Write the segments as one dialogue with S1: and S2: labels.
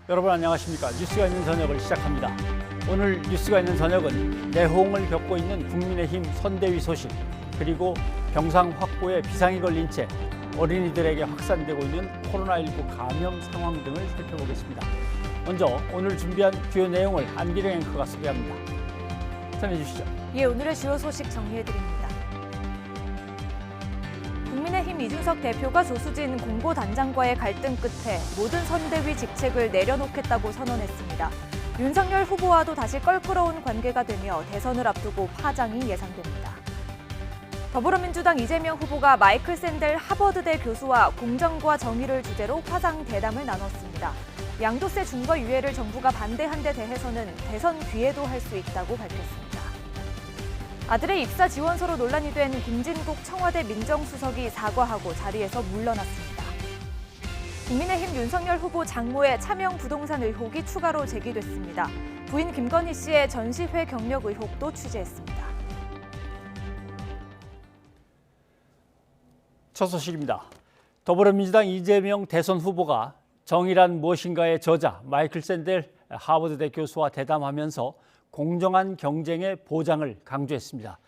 S1: 여러분 안녕하십니까? 뉴스가 있는 저녁을 시작합니다. 오늘 뉴스가 있는 저녁은 내홍을 겪고 있는 국민의힘 선대위 소식, 그리고 병상 확보에 비상이 걸린 채 어린이들에게 확산되고 있는 코로나19 감염 상황 등을 살펴보겠습니다. 먼저 오늘 준비한 주요 내용을 안기령 앵커가 소개합니다. 전해 주시죠.
S2: 예, 오늘의 주요 소식 정리해드립니다. 국민의힘 이준석 대표가 조수진 공보단장과의 갈등 끝에 모든 선대위 직책을 내려놓겠다고 선언했습니다. 윤석열 후보와도 다시 껄끄러운 관계가 되며 대선을 앞두고 파장이 예상됩니다. 더불어민주당 이재명 후보가 마이클 샌델 하버드대 교수와 공정과 정의를 주제로 화상 대담을 나눴습니다. 양도세 중과 유예를 정부가 반대한 데 대해서는 대선 뒤에도 할 수 있다고 밝혔습니다. 아들의 입사 지원서로 논란이 된 김진국 청와대 민정수석이 사과하고 자리에서 물러났습니다. 국민의힘 윤석열 후보 장모의 차명 부동산 의혹이 추가로 제기됐습니다. 부인 김건희 씨의 전시회 경력 의혹도 취재했습니다.
S1: 첫 소식입니다. 더불어민주당 이재명 대선 후보가 정의란 무엇인가의 저자 마이클 샌델 하버드대 교수와 대담하면서 공정한 경쟁의 보장을 강조했습니다.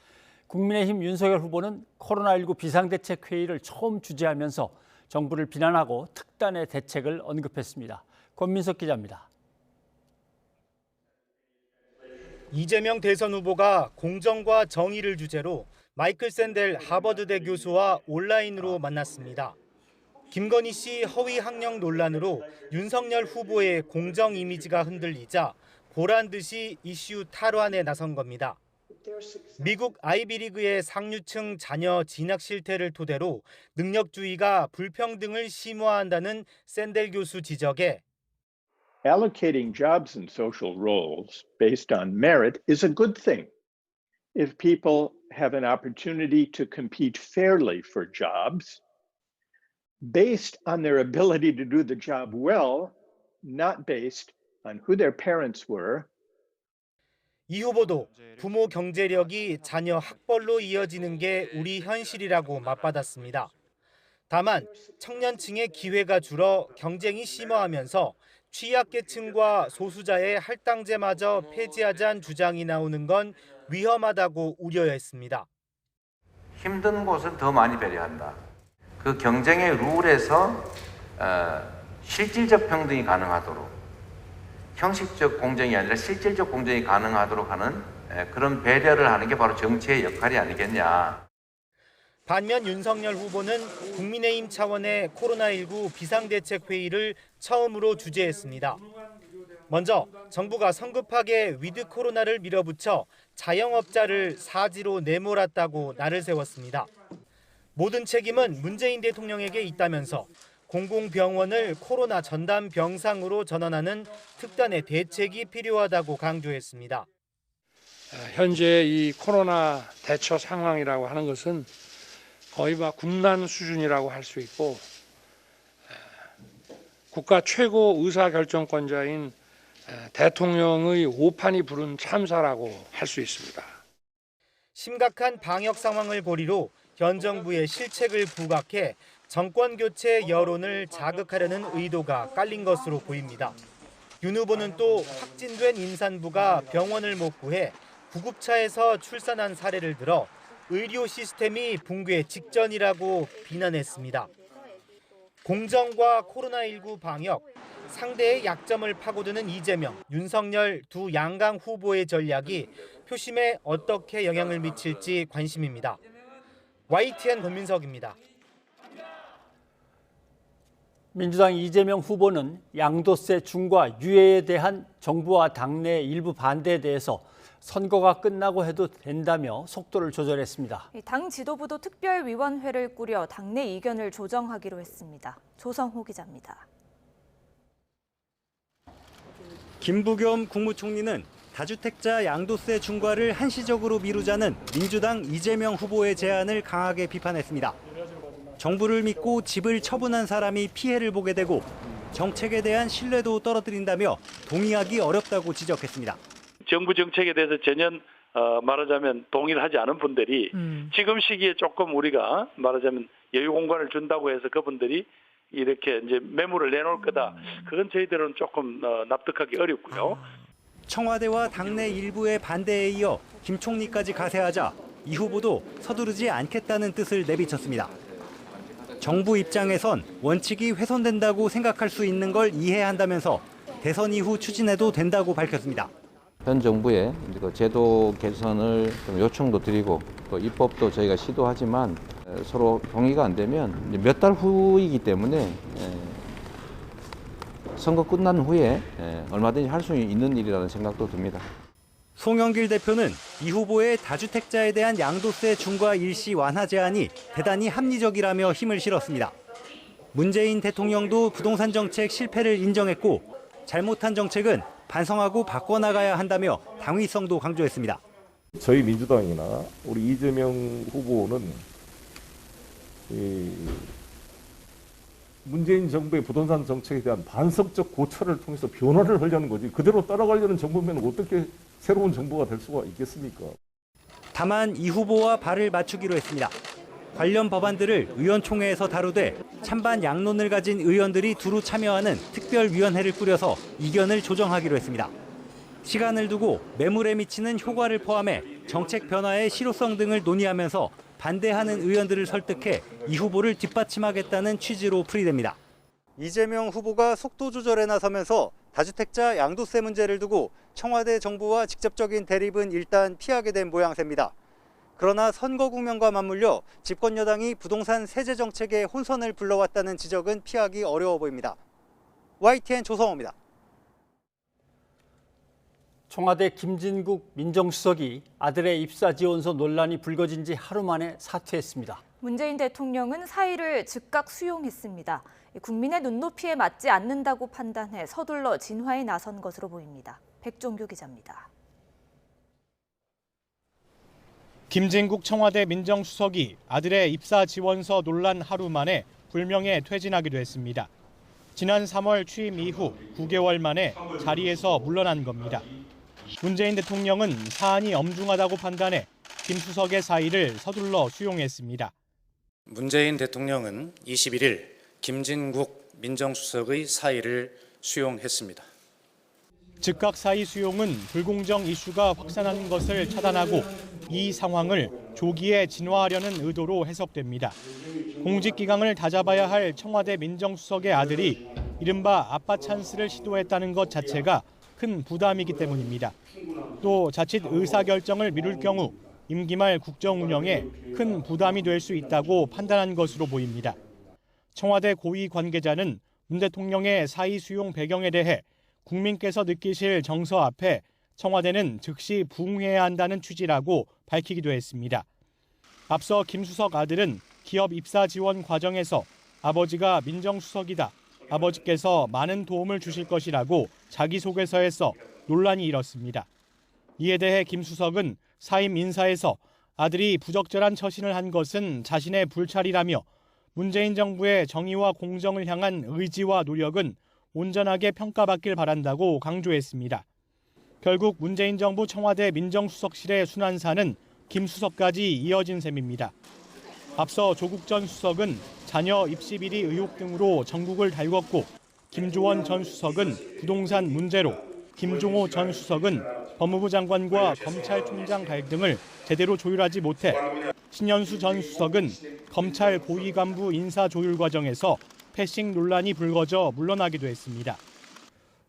S1: 국민의힘 윤석열 후보는 코로나19 비상대책회의를 처음 주재하면서 정부를 비난하고 특단의 대책을 언급했습니다. 권민석 기자입니다.
S3: 이재명 대선 후보가 공정과 정의를 주제로 마이클 샌델 하버드대 교수와 온라인으로 만났습니다. 김건희 씨 허위 학력 논란으로 윤석열 후보의 공정 이미지가 흔들리자 보란 듯이 이슈 탈환에 나선 겁니다. 미국 아이비리그의 상류층 자녀 진학 실태를 토대로 능력주의가 불평등을 심화한다는 샌델 교수 지적에
S4: Allocating jobs and social roles based on merit is a good thing. If people have an opportunity to compete fairly for jobs based on their ability to do the job well, not based on who their parents were.
S3: 이 후보도 부모 경제력이 자녀 학벌로 이어지는 게 우리 현실이라고 맞받았습니다. 다만 청년층의 기회가 줄어 경쟁이 심화하면서 취약계층과 소수자의 할당제마저 폐지하자는 주장이 나오는 건 위험하다고 우려했습니다.
S5: 힘든 곳은 더 많이 배려한다. 그 경쟁의 룰에서 실질적 평등이 가능하도록, 형식적 공정이 아니라 실질적 공정이 가능하도록 하는 그런 배려를 하는 게 바로 정치의 역할이 아니겠냐.
S3: 반면 윤석열 후보는 국민의힘 차원의 코로나19 비상대책회의를 처음으로 주재했습니다. 먼저 정부가 성급하게 위드 코로나를 밀어붙여 자영업자를 사지로 내몰았다고 날을 세웠습니다. 모든 책임은 문재인 대통령에게 있다면서 공공병원을 코로나 전담 병상으로 전환하는 특단의 대책이 필요하다고 강조했습니다.
S6: 현재 이 코로나 대처 상황이라고 하는 것은 거의 국난 수준이라고 할 수 있고, 국가 최고 의사결정권자인 대통령의 오판이 부른 참사라고 할 수 있습니다.
S3: 심각한 방역 상황을 고리로 현 정부의 실책을 부각해 정권 교체 여론을 자극하려는 의도가 깔린 것으로 보입니다. 윤 후보는 또 확진된 임산부가 병원을 못 구해 구급차에서 출산한 사례를 들어 의료 시스템이 붕괴 직전이라고 비난했습니다. 공정과 코로나19 방역, 상대의 약점을 파고드는 이재명, 윤석열 두 양강 후보의 전략이 표심에 어떻게 영향을 미칠지 관심입니다. YTN 권민석입니다.
S1: 민주당 이재명 후보는 양도세 중과 유예에 대한 정부와 당내의 일부 반대에 대해서 선거가 끝나고 해도 된다며 속도를 조절했습니다.
S2: 당 지도부도 특별위원회를 꾸려 당내 의견을 조정하기로 했습니다. 조성호 기자입니다.
S7: 김부겸 국무총리는 다주택자 양도세 중과를 한시적으로 미루자는 민주당 이재명 후보의 제안을 강하게 비판했습니다. 정부를 믿고 집을 처분한 사람이 피해를 보게 되고 정책에 대한 신뢰도 떨어뜨린다며 동의하기 어렵다고 지적했습니다.
S8: 정부 정책에 대해서 전혀 말하자면 동의를 하지 않은 분들이 지금 시기에 조금 우리가 말하자면 여유 공간을 준다고 해서 그분들이 이렇게 이제 매물을 내놓을 거다. 그건 저희들은 조금 납득하기 어렵고요.
S7: 청와대와 당내 일부의 반대에 이어 김 총리까지 가세하자 이 후보도 서두르지 않겠다는 뜻을 내비쳤습니다. 정부 입장에선 원칙이 훼손된다고 생각할 수 있는 걸 이해한다면서 대선 이후 추진해도 된다고 밝혔습니다.
S5: 현 정부의 그 제도 개선을 좀 요청도 드리고 또 입법도 저희가 시도하지만 서로 동의가 안 되면 몇 달 후이기 때문에 선거 끝난 후에 얼마든지 할 수 있는 일이라는 생각도 듭니다.
S7: 송영길 대표는 이 후보의 다주택자에 대한 양도세 중과 일시 완화 제안이 대단히 합리적이라며 힘을 실었습니다. 문재인 대통령도 부동산 정책 실패를 인정했고 잘못한 정책은 반성하고 바꿔나가야 한다며 당위성도 강조했습니다.
S9: 저희 민주당이나 우리 이재명 후보는 문재인 정부의 부동산 정책에 대한 반성적 고찰을 통해서 변화를 하려는 거지 그대로 따라가려는 정부면 어떻게 새로운 정부가 될 수가 있겠습니까?
S7: 다만 이 후보와 발을 맞추기로 했습니다. 관련 법안들을 의원총회에서 다루되 찬반 양론을 가진 의원들이 두루 참여하는 특별위원회를 꾸려서 이견을 조정하기로 했습니다. 시간을 두고 매물에 미치는 효과를 포함해 정책 변화의 실효성 등을 논의하면서 반대하는 의원들을 설득해 이 후보를 뒷받침하겠다는 취지로 풀이됩니다. 이재명 후보가 속도 조절에 나서면서 다주택자 양도세 문제를 두고 청와대 정부와 직접적인 대립은 일단 피하게 된 모양새입니다. 그러나 선거 국면과 맞물려 집권 여당이 부동산 세제 정책에 혼선을 불러왔다는 지적은 피하기 어려워 보입니다. YTN 조성호입니다.
S1: 청와대 김진국 민정수석이 아들의 입사 지원서 논란이 불거진 지 하루 만에 사퇴했습니다.
S2: 문재인 대통령은 사의를 즉각 수용했습니다. 국민의 눈높이에 맞지 않는다고 판단해 서둘러 진화에 나선 것으로 보입니다. 백종규 기자입니다.
S10: 김진국 청와대 민정수석이 아들의 입사 지원서 논란 하루 만에 불명예 퇴진하기도 했습니다. 지난 3월 취임 이후 9개월 만에 자리에서 물러난 겁니다. 문재인 대통령은 사안이 엄중하다고 판단해 김 수석의 사의를 서둘러 수용했습니다.
S11: 문재인 대통령은 21일 김진국 민정수석의 사의를 수용했습니다.
S10: 즉각 사의 수용은 불공정 이슈가 확산하는 것을 차단하고 이 상황을 조기에 진화하려는 의도로 해석됩니다. 공직기강을 다잡아야 할 청와대 민정수석의 아들이 이른바 아빠 찬스를 시도했다는 것 자체가 큰 부담이기 때문입니다. 또 자칫 의사결정을 미룰 경우 임기 말 국정 운영에 큰 부담이 될 수 있다고 판단한 것으로 보입니다. 청와대 고위 관계자는 문 대통령의 사의 수용 배경에 대해 국민께서 느끼실 정서 앞에 청와대는 즉시 부응해야 한다는 취지라고 밝히기도 했습니다. 앞서 김 수석 아들은 기업 입사 지원 과정에서 아버지가 민정수석이다. 아버지께서 많은 도움을 주실 것이라고 자기소개서에서 논란이 일었습니다. 이에 대해 김 수석은 사임 인사에서 아들이 부적절한 처신을 한 것은 자신의 불찰이라며 문재인 정부의 정의와 공정을 향한 의지와 노력은 온전하게 평가받길 바란다고 강조했습니다. 결국 문재인 정부 청와대 민정수석실의 순환사는 김 수석까지 이어진 셈입니다. 앞서 조국 전 수석은 자녀 입시 비리 의혹 등으로 전국을 달궜고 김조원 전 수석은 부동산 문제로, 김종호 전 수석은 법무부 장관과 검찰총장 갈등을 제대로 조율하지 못해 신현수 전 수석은 검찰 고위 간부 인사 조율 과정에서 패싱 논란이 불거져 물러나기도 했습니다.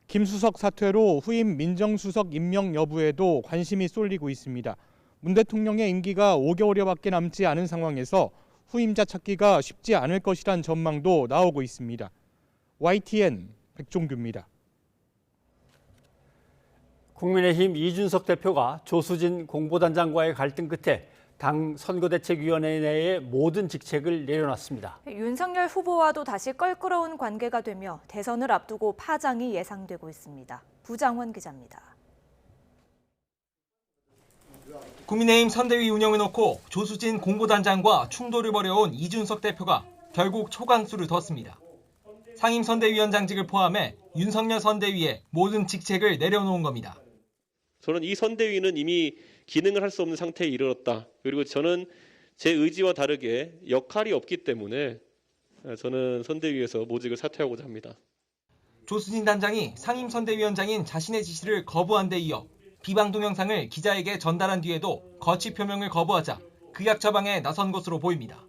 S10: 김 수석 사퇴로 후임 민정수석 임명 여부에도 관심이 쏠리고 있습니다. 문 대통령의 임기가 5개월여밖에 남지 않은 상황에서 후임자 찾기가 쉽지 않을 것이란 전망도 나오고 있습니다. YTN 백종규입니다.
S1: 국민의힘 이준석 대표가 조수진 공보단장과의 갈등 끝에 당 선거대책위원회 내의 모든 직책을 내려놨습니다.
S2: 윤석열 후보와도 다시 껄끄러운 관계가 되며 대선을 앞두고 파장이 예상되고 있습니다. 부장원 기자입니다.
S12: 국민의힘 선대위 운영을 놓고 조수진 공보단장과 충돌을 벌여온 이준석 대표가 결국 초강수를 뒀습니다. 상임선대위원장직을 포함해 윤석열 선대위의 모든 직책을 내려놓은 겁니다.
S13: 저는 이 선대위는 이미 기능을 할 수 없는 상태에 이르렀다. 그리고 저는 제 의지와 다르게 역할이 없기 때문에 저는 선대위에서 모직을 사퇴하고자 합니다.
S12: 조수진 단장이 상임선대위원장인 자신의 지시를 거부한 데 이어 비방 동영상을 기자에게 전달한 뒤에도 거취 표명을 거부하자 극약 처방에 나선 것으로 보입니다.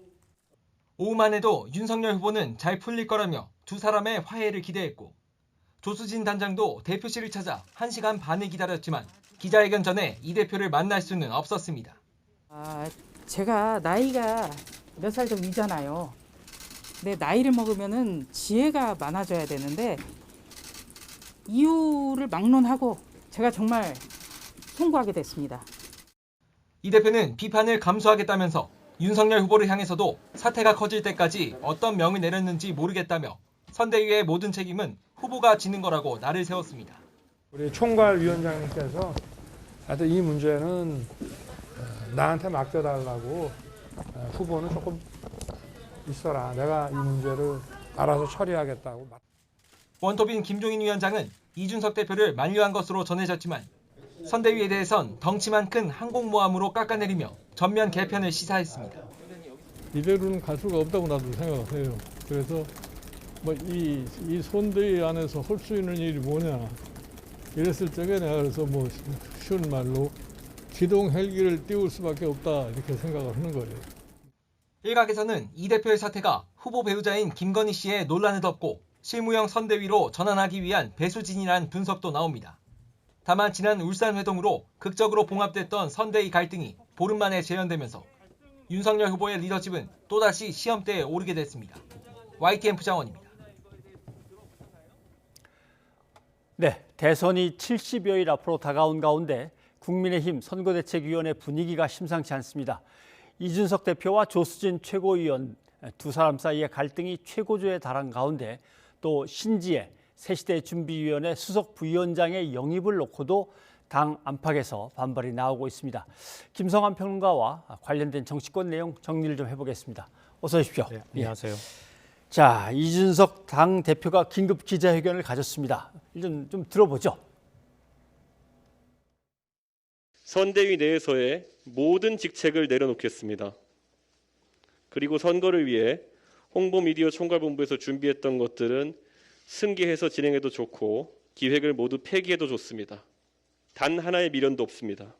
S12: 오후만 해도 윤석열 후보는 잘 풀릴 거라며 두 사람의 화해를 기대했고 조수진 단장도 대표실을 찾아 1시간 반을 기다렸지만 기자회견 전에 이 대표를 만날 수는 없었습니다.
S14: 제가 나이가 몇 살 좀 위잖아요. 근데 나이를 먹으면은 지혜가 많아져야 되는데 이유를 막론하고 제가 정말 송구하게 됐습니다.
S12: 이 대표는 비판을 감수하겠다면서 윤석열 후보를 향해서도 사태가 커질 때까지 어떤 명을 내렸는지 모르겠다며 선대위의 모든 책임은 후보가 지는 거라고 날을 세웠습니다.
S6: 우리 총괄위원장님께서 하여튼 이 문제는 나한테 맡겨달라고 후보는 조금 있어라. 내가 이 문제를 알아서 처리하겠다고.
S12: 원톱인 김종인 위원장은 이준석 대표를 만류한 것으로 전해졌지만 선대위에 대해선 덩치만 큰 항공모함으로 깎아내리며 전면 개편을 시사했습니다.
S15: 이대로는 갈 수가 없다고 나도 생각해요. 그래서 이 선대위 안에서 할 수 있는 일이 뭐냐 이랬을 적에 내가 그래서 쉬운 말로 기동 헬기를 띄울 수밖에 없다 이렇게 생각을 하는 거예요.
S12: 일각에서는 이 대표의 사태가 후보 배우자인 김건희 씨의 논란을 덮고 실무형 선대위로 전환하기 위한 배수진이라는 분석도 나옵니다. 다만 지난 울산 회동으로 극적으로 봉합됐던 선대위 갈등이 보름 만에 재현되면서 윤석열 후보의 리더십은 또다시 시험대에 오르게 됐습니다. YTN 부장원입니다.
S1: 네, 대선이 70여일 앞으로 다가온 가운데 국민의힘 선거대책위원회 분위기가 심상치 않습니다. 이준석 대표와 조수진 최고위원 두 사람 사이의 갈등이 최고조에 달한 가운데 또 신지혜 새시대 준비위원회 수석 부위원장의 영입을 놓고도 당 안팎에서 반발이 나오고 있습니다. 김성환 평론가와 관련된 정치권 내용 정리를 좀 해보겠습니다. 어서 오십시오.
S16: 네, 안녕하세요.
S1: 자, 이준석 당 대표가 긴급 기자회견을 가졌습니다. 좀 들어보죠.
S13: 선대위 내에서의 모든 직책을 내려놓겠습니다. 그리고 선거를 위해 홍보미디어 총괄본부에서 준비했던 것들은 승계해서 진행해도 좋고 기획을 모두 폐기해도 좋습니다. 단 하나의 미련도 없습니다.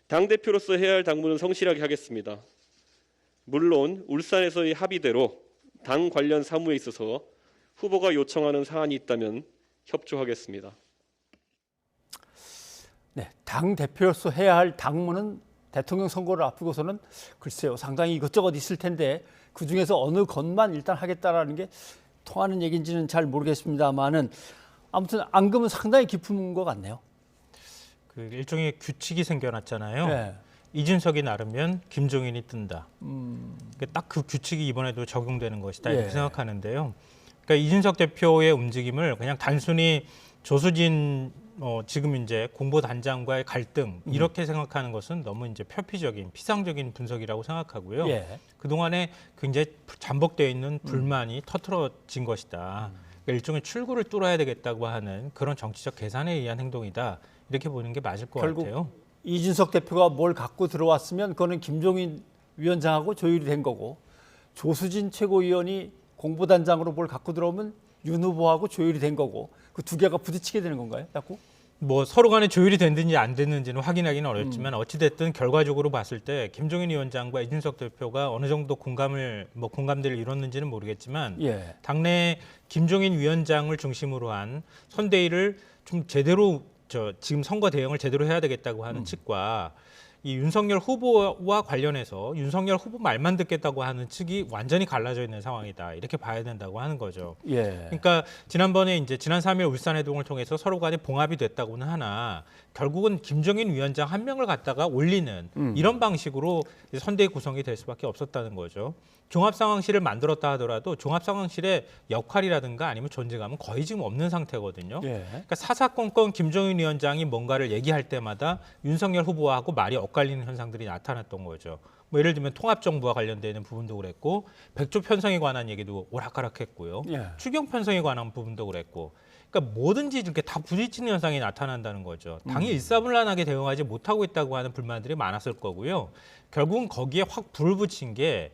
S13: 당대표로서 해야 할 당무는 성실하게 하겠습니다. 물론 울산에서의 합의대로 당 관련 사무에 있어서 후보가 요청하는 사안이 있다면 협조하겠습니다.
S1: 네, 당 대표로서 해야 할 당무는 대통령 선거를 앞두고서는 글쎄요 상당히 이것저것 있을 텐데 그중에서 어느 것만 일단 하겠다라는 게 통하는 얘기인지는 잘 모르겠습니다만은 아무튼 앙금은 상당히 깊은 것 같네요.
S16: 그 일종의 규칙이 생겨났잖아요.
S1: 네.
S16: 이준석이 나르면 김종인이 뜬다. 딱 그 규칙이 이번에도 적용되는 것이다 이렇게 생각하는데요. 그러니까 이준석 대표의 움직임을 그냥 단순히 조수진 지금 이제 공보단장과의 갈등 이렇게 생각하는 것은 너무 이제 표피적인 피상적인 분석이라고 생각하고요. 그동안에 굉장히 잠복되어 있는 불만이 터트러진 것이다. 그러니까 일종의 출구를 뚫어야 되겠다고 하는 그런 정치적 계산에 의한 행동이다. 이렇게 보는 게 맞을 것
S1: 결국
S16: 같아요.
S1: 이준석 대표가 뭘 갖고 들어왔으면 그거는 김종인 위원장하고 조율이 된 거고 조수진 최고위원이 공보단장으로 뭘 갖고 들어오면 윤 후보하고 조율이 된 거고 그 두 개가 부딪히게 되는 건가요? 자꾸?
S16: 뭐 서로 간에 조율이 됐는지 안 됐는지는 확인하기는 어렵지만 어찌됐든 결과적으로 봤을 때 김종인 위원장과 이준석 대표가 어느 정도 공감대를 이뤘는지는 모르겠지만 당내 김종인 위원장을 중심으로 한 선대위를 좀 제대로 지금 선거 대응을 제대로 해야 되겠다고 하는 측과 이 윤석열 후보와 관련해서 윤석열 후보 말만 듣겠다고 하는 측이 완전히 갈라져 있는 상황이다. 이렇게 봐야 된다고 하는 거죠. 그러니까 지난번에 이제 지난 3일 울산 회동을 통해서 서로 간에 봉합이 됐다고는 하나 결국은 김종인 위원장 한 명을 갖다가 올리는 이런 방식으로 선대위 구성이 될 수밖에 없었다는 거죠. 종합상황실을 만들었다 하더라도 종합상황실의 역할이라든가 아니면 존재감은 거의 지금 없는 상태거든요. 그러니까 사사건건 김종인 위원장이 뭔가를 얘기할 때마다 윤석열 후보하고 말이 엇갈리는 현상들이 나타났던 거죠. 뭐 예를 들면 통합정부와 관련되는 부분도 그랬고 백조 편성에 관한 얘기도 오락가락했고요. 추경 편성에 관한 부분도 그랬고. 그러니까 뭐든지 이렇게 다 부딪히는 현상이 나타난다는 거죠. 당이 일사불란하게 대응하지 못하고 있다고 하는 불만들이 많았을 거고요. 결국은 거기에 확 불을 붙인 게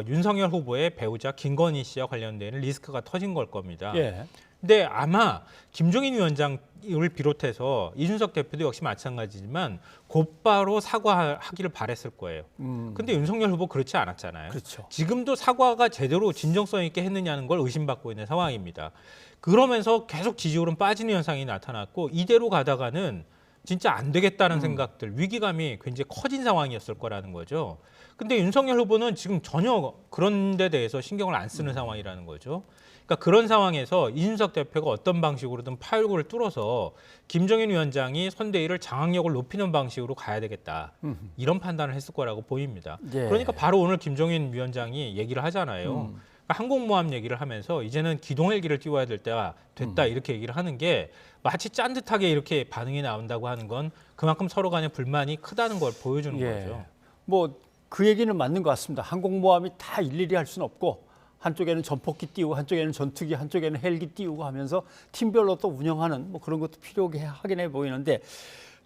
S16: 윤석열 후보의 배우자 김건희 씨와 관련된 리스크가 터진 걸 겁니다.
S1: 예.
S16: 근데 아마 김종인 위원장을 비롯해서 이준석 대표도 역시 마찬가지지만 곧바로 사과하기를 바랬을 거예요. 근데 윤석열 후보 그렇지 않았잖아요.
S1: 그렇죠.
S16: 지금도 사과가 제대로 진정성 있게 했느냐는 걸 의심받고 있는 상황입니다. 그러면서 계속 지지율은 빠지는 현상이 나타났고 이대로 가다가는 진짜 안 되겠다는 생각들, 위기감이 굉장히 커진 상황이었을 거라는 거죠. 근데 윤석열 후보는 지금 전혀 그런 데 대해서 신경을 안 쓰는 상황이라는 거죠. 그러니까 그런 상황에서 이준석 대표가 어떤 방식으로든 파열구를 뚫어서 김종인 위원장이 선대위를 장악력을 높이는 방식으로 가야 되겠다. 이런 판단을 했을 거라고 보입니다.
S1: 예.
S16: 그러니까 바로 오늘 김종인 위원장이 얘기를 하잖아요. 그러니까 항공모함 얘기를 하면서 이제는 기동헬기를 띄워야 될 때가 됐다 이렇게 얘기를 하는 게 마치 짠듯하게 이렇게 반응이 나온다고 하는 건 그만큼 서로 간의 불만이 크다는 걸 보여주는 거죠.
S1: 뭐 그 얘기는 맞는 것 같습니다. 항공모함이 다 일일이 할 수는 없고 한쪽에는 전폭기 띄우고 한쪽에는 전투기, 한쪽에는 헬기 띄우고 하면서 팀별로 또 운영하는 뭐 그런 것도 필요하긴 해 보이는데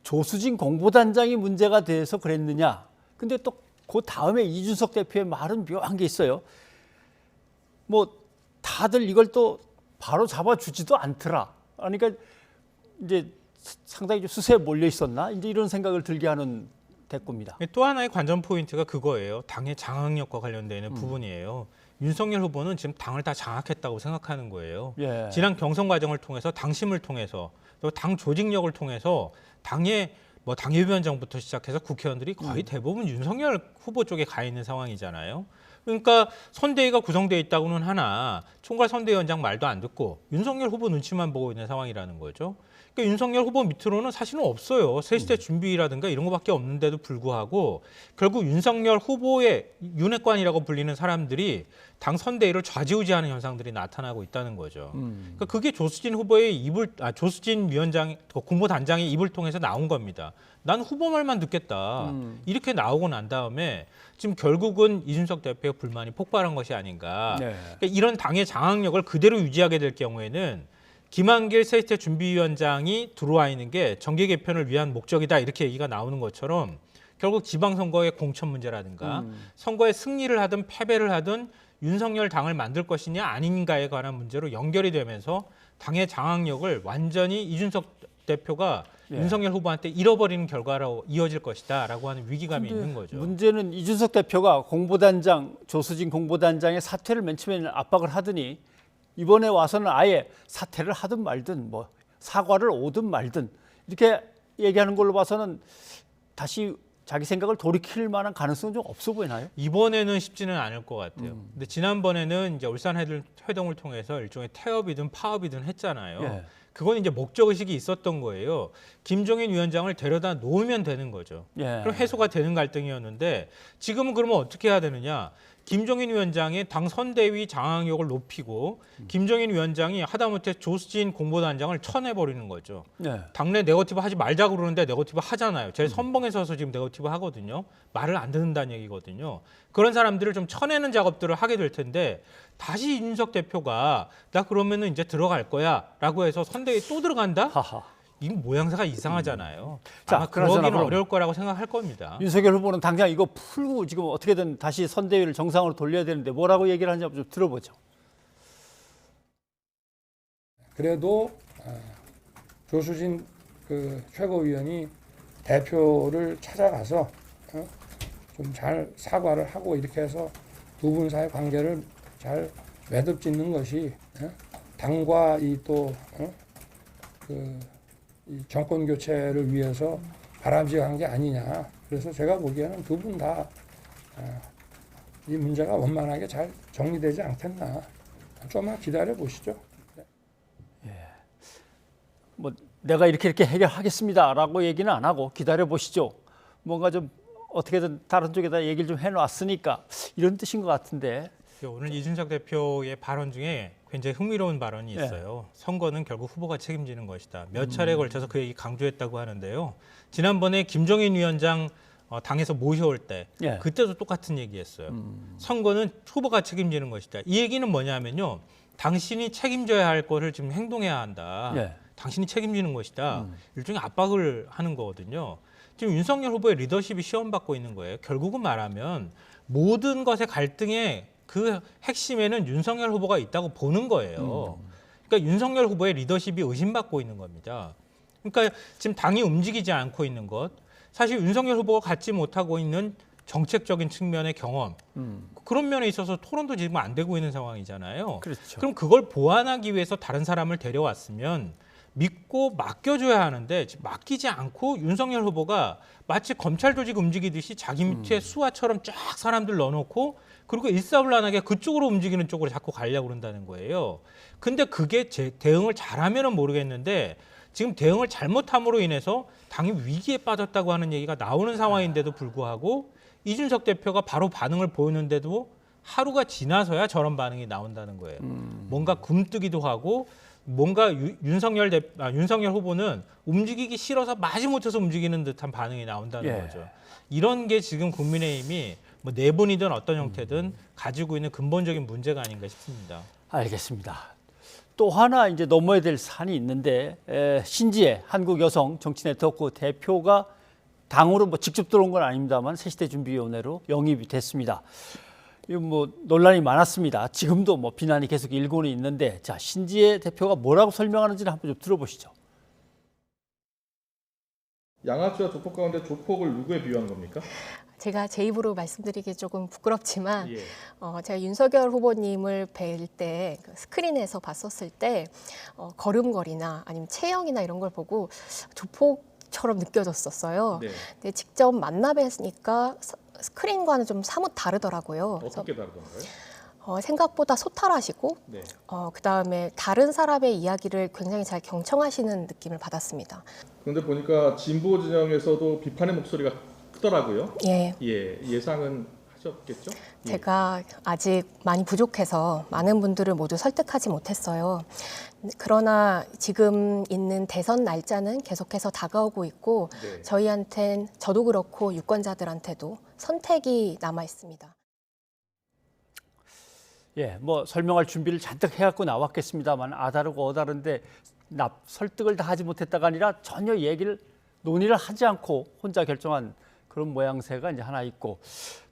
S1: 조수진 공보단장이 문제가 돼서 그랬느냐. 근데 또 그 다음에 이준석 대표의 말은 묘한 게 있어요. 뭐 다들 이걸 또 바로 잡아주지도 않더라. 그러니까 이제 상당히 좀 수세에 몰려 있었나? 이제 이런 생각을 들게 하는 대꾸입니다.
S16: 또 하나의 관전 포인트가 그거예요. 당의 장악력과 관련되는 부분이에요. 윤석열 후보는 지금 당을 다 장악했다고 생각하는 거예요.
S1: 예.
S16: 지난 경선 과정을 통해서 당심을 통해서 또 당 조직력을 통해서 당의 뭐 당협위원장부터 시작해서 국회의원들이 거의 대부분 윤석열 후보 쪽에 가 있는 상황이잖아요. 그러니까 선대위가 구성되어 있다고는 하나 총괄 선대위원장 말도 안 듣고 윤석열 후보 눈치만 보고 있는 상황이라는 거죠. 그러니까 윤석열 후보 밑으로는 사실은 없어요. 세시대 준비라든가 이런 것밖에 없는데도 불구하고 결국 윤석열 후보의 윤핵관이라고 불리는 사람들이 당 선대위를 좌지우지하는 현상들이 나타나고 있다는 거죠. 그러니까 그게 조수진 후보의 조수진 위원장, 공보단장의 입을 통해서 나온 겁니다. 난 후보 말만 듣겠다. 이렇게 나오고 난 다음에 지금 결국은 이준석 대표의 불만이 폭발한 것이 아닌가.
S1: 네.
S16: 그러니까 이런 당의 장악력을 그대로 유지하게 될 경우에는 김한길 세시대 준비위원장이 들어와 있는 게 정계 개편을 위한 목적이다 이렇게 얘기가 나오는 것처럼 결국 지방선거의 공천 문제라든가 선거에 승리를 하든 패배를 하든 윤석열 당을 만들 것이냐 아닌가에 관한 문제로 연결이 되면서 당의 장악력을 완전히 이준석 대표가 윤석열 후보한테 잃어버리는 결과로 이어질 것이다라고 하는 위기감이 있는 거죠.
S1: 문제는 이준석 대표가 공보단장, 조수진 공보단장의 사퇴를 맨 처음에는 압박을 하더니 이번에 와서는 아예 사퇴를 하든 말든 뭐 사과를 오든 말든 이렇게 얘기하는 걸로 봐서는 다시 자기 생각을 돌이킬 만한 가능성은 좀 없어 보이나요?
S16: 이번에는 쉽지는 않을 것 같아요. 근데 지난번에는 이제 울산 회동을 통해서 일종의 태업이든 파업이든 했잖아요.
S1: 예.
S16: 그건 이제 목적의식이 있었던 거예요. 김종인 위원장을 데려다 놓으면 되는 거죠.
S1: 예.
S16: 그럼 해소가 되는 갈등이었는데 지금은 그러면 어떻게 해야 되느냐. 김종인 위원장의 당 선대위 장악력을 높이고 김종인 위원장이 하다못해 조수진 공보단장을 쳐내버리는 거죠.
S1: 예.
S16: 당내 네거티브 하지 말자고 그러는데 네거티브 하잖아요. 제일 선봉에 서서 지금 네거티브 하거든요. 말을 안 듣는다는 얘기거든요. 그런 사람들을 좀 쳐내는 작업들을 하게 될 텐데 다시 이준석 대표가 나 그러면은 이제 들어갈 거야 라고 해서 선대위 또 들어간다?
S1: 하하.
S16: 이 모양새가 이상하잖아요.
S1: 자,
S16: 아마
S1: 그나저나
S16: 그러기는
S1: 그럼
S16: 어려울 거라고 생각할 겁니다.
S1: 윤석열 후보는 당장 이거 풀고 지금 어떻게든 다시 선대위를 정상으로 돌려야 되는데 뭐라고 얘기를 하는지 좀 들어보죠.
S17: 그래도 조수진 그 최고위원이 대표를 찾아가서 좀 잘 사과를 하고 이렇게 해서 두 분 사이 관계를 잘 매듭짓는 것이 당과 이 또 이 정권 교체를 위해서 바람직한 게 아니냐. 그래서 제가 보기에는 두 분 다 이 문제가 원만하게 잘 정리되지 않겠나. 좀만 기다려 보시죠.
S1: 예. 뭐 내가 이렇게 해결하겠습니다라고 얘기는 안 하고 기다려 보시죠. 뭔가 좀 어떻게든 다른 쪽에다 얘기를 좀 해놨으니까 이런 뜻인 것 같은데.
S16: 오늘 이준석 대표의 발언 중에 굉장히 흥미로운 발언이 있어요. 선거는 결국 후보가 책임지는 것이다. 몇 차례에 걸쳐서 그 얘기 강조했다고 하는데요. 지난번에 김종인 위원장 당에서 모셔올 때 그때도 똑같은 얘기했어요. 선거는 후보가 책임지는 것이다. 이 얘기는 뭐냐면요. 당신이 책임져야 할 거를 지금 행동해야 한다. 당신이 책임지는 것이다. 일종의 압박을 하는 거거든요. 지금 윤석열 후보의 리더십이 시험받고 있는 거예요. 결국은 말하면 모든 것의 갈등의 그 핵심에는 윤석열 후보가 있다고 보는 거예요. 그러니까 윤석열 후보의 리더십이 의심받고 있는 겁니다. 그러니까 지금 당이 움직이지 않고 있는 것, 사실 윤석열 후보가 갖지 못하고 있는 정책적인 측면의 경험, 그런 면에 있어서 토론도 지금 안 되고 있는 상황이잖아요.
S1: 그렇죠.
S16: 그럼 그걸 보완하기 위해서 다른 사람을 데려왔으면 믿고 맡겨줘야 하는데 맡기지 않고 윤석열 후보가 마치 검찰 조직 움직이듯이 자기 밑에 수하처럼 쫙 사람들 넣어놓고 그리고 일사불란하게 그쪽으로 움직이는 쪽으로 자꾸 가려고 그런다는 거예요. 근데 그게 대응을 잘하면은 모르겠는데 지금 대응을 잘못함으로 인해서 당이 위기에 빠졌다고 하는 얘기가 나오는 상황인데도 불구하고 이준석 대표가 바로 반응을 보였는데도 하루가 지나서야 저런 반응이 나온다는 거예요. 뭔가 굼뜨기도 하고 뭔가 윤석열 후보는 움직이기 싫어서 마지못해서 움직이는 듯한 반응이 나온다는 거죠. 이런 게 지금 국민의힘이 뭐 내분이든 어떤 형태든 가지고 있는 근본적인 문제가 아닌가 싶습니다.
S1: 알겠습니다. 또 하나 이제 넘어야 될 산이 있는데 신지혜 한국여성정치네트워크 대표가 당으로 뭐 직접 들어온 건 아닙니다만 새시대 준비위원회로 영입이 됐습니다. 이거 뭐 논란이 많았습니다. 지금도 뭐 비난이 계속 일고는 있는데 자 신지혜 대표가 뭐라고 설명하는지를 한번 좀 들어보시죠.
S9: 양아치와 조폭 가운데 조폭을 누구에 비유한 겁니까?
S18: 제가 제 입으로 말씀드리기 조금 부끄럽지만 제가 윤석열 후보님을 뵐 때 스크린에서 봤었을 때 걸음걸이나 아니면 체형이나 이런 걸 보고 조폭처럼 느껴졌었어요. 네. 근데 직접 만나 뵈니까 스크린과는 좀 사뭇 다르더라고요.
S9: 어떻게 다르던가요?
S18: 생각보다 소탈하시고 그다음에 다른 사람의 이야기를 굉장히 잘 경청하시는 느낌을 받았습니다.
S9: 그런데 보니까 진보 진영에서도 비판의 목소리가 크더라고요. 예상은 하셨겠죠?
S18: 제가 아직 많이 부족해서 많은 분들을 모두 설득하지 못했어요. 그러나 지금 있는 대선 날짜는 계속해서 다가오고 있고 저희한텐 저도 그렇고 유권자들한테도 선택이 남아 있습니다.
S1: 뭐 설명할 준비를 잔뜩 해갖고 나왔겠습니다만 아다르고 어다른데 설득을 다 하지 못했다가 아니라 전혀 논의를 하지 않고 혼자 결정한 그런 모양새가 이제 하나 있고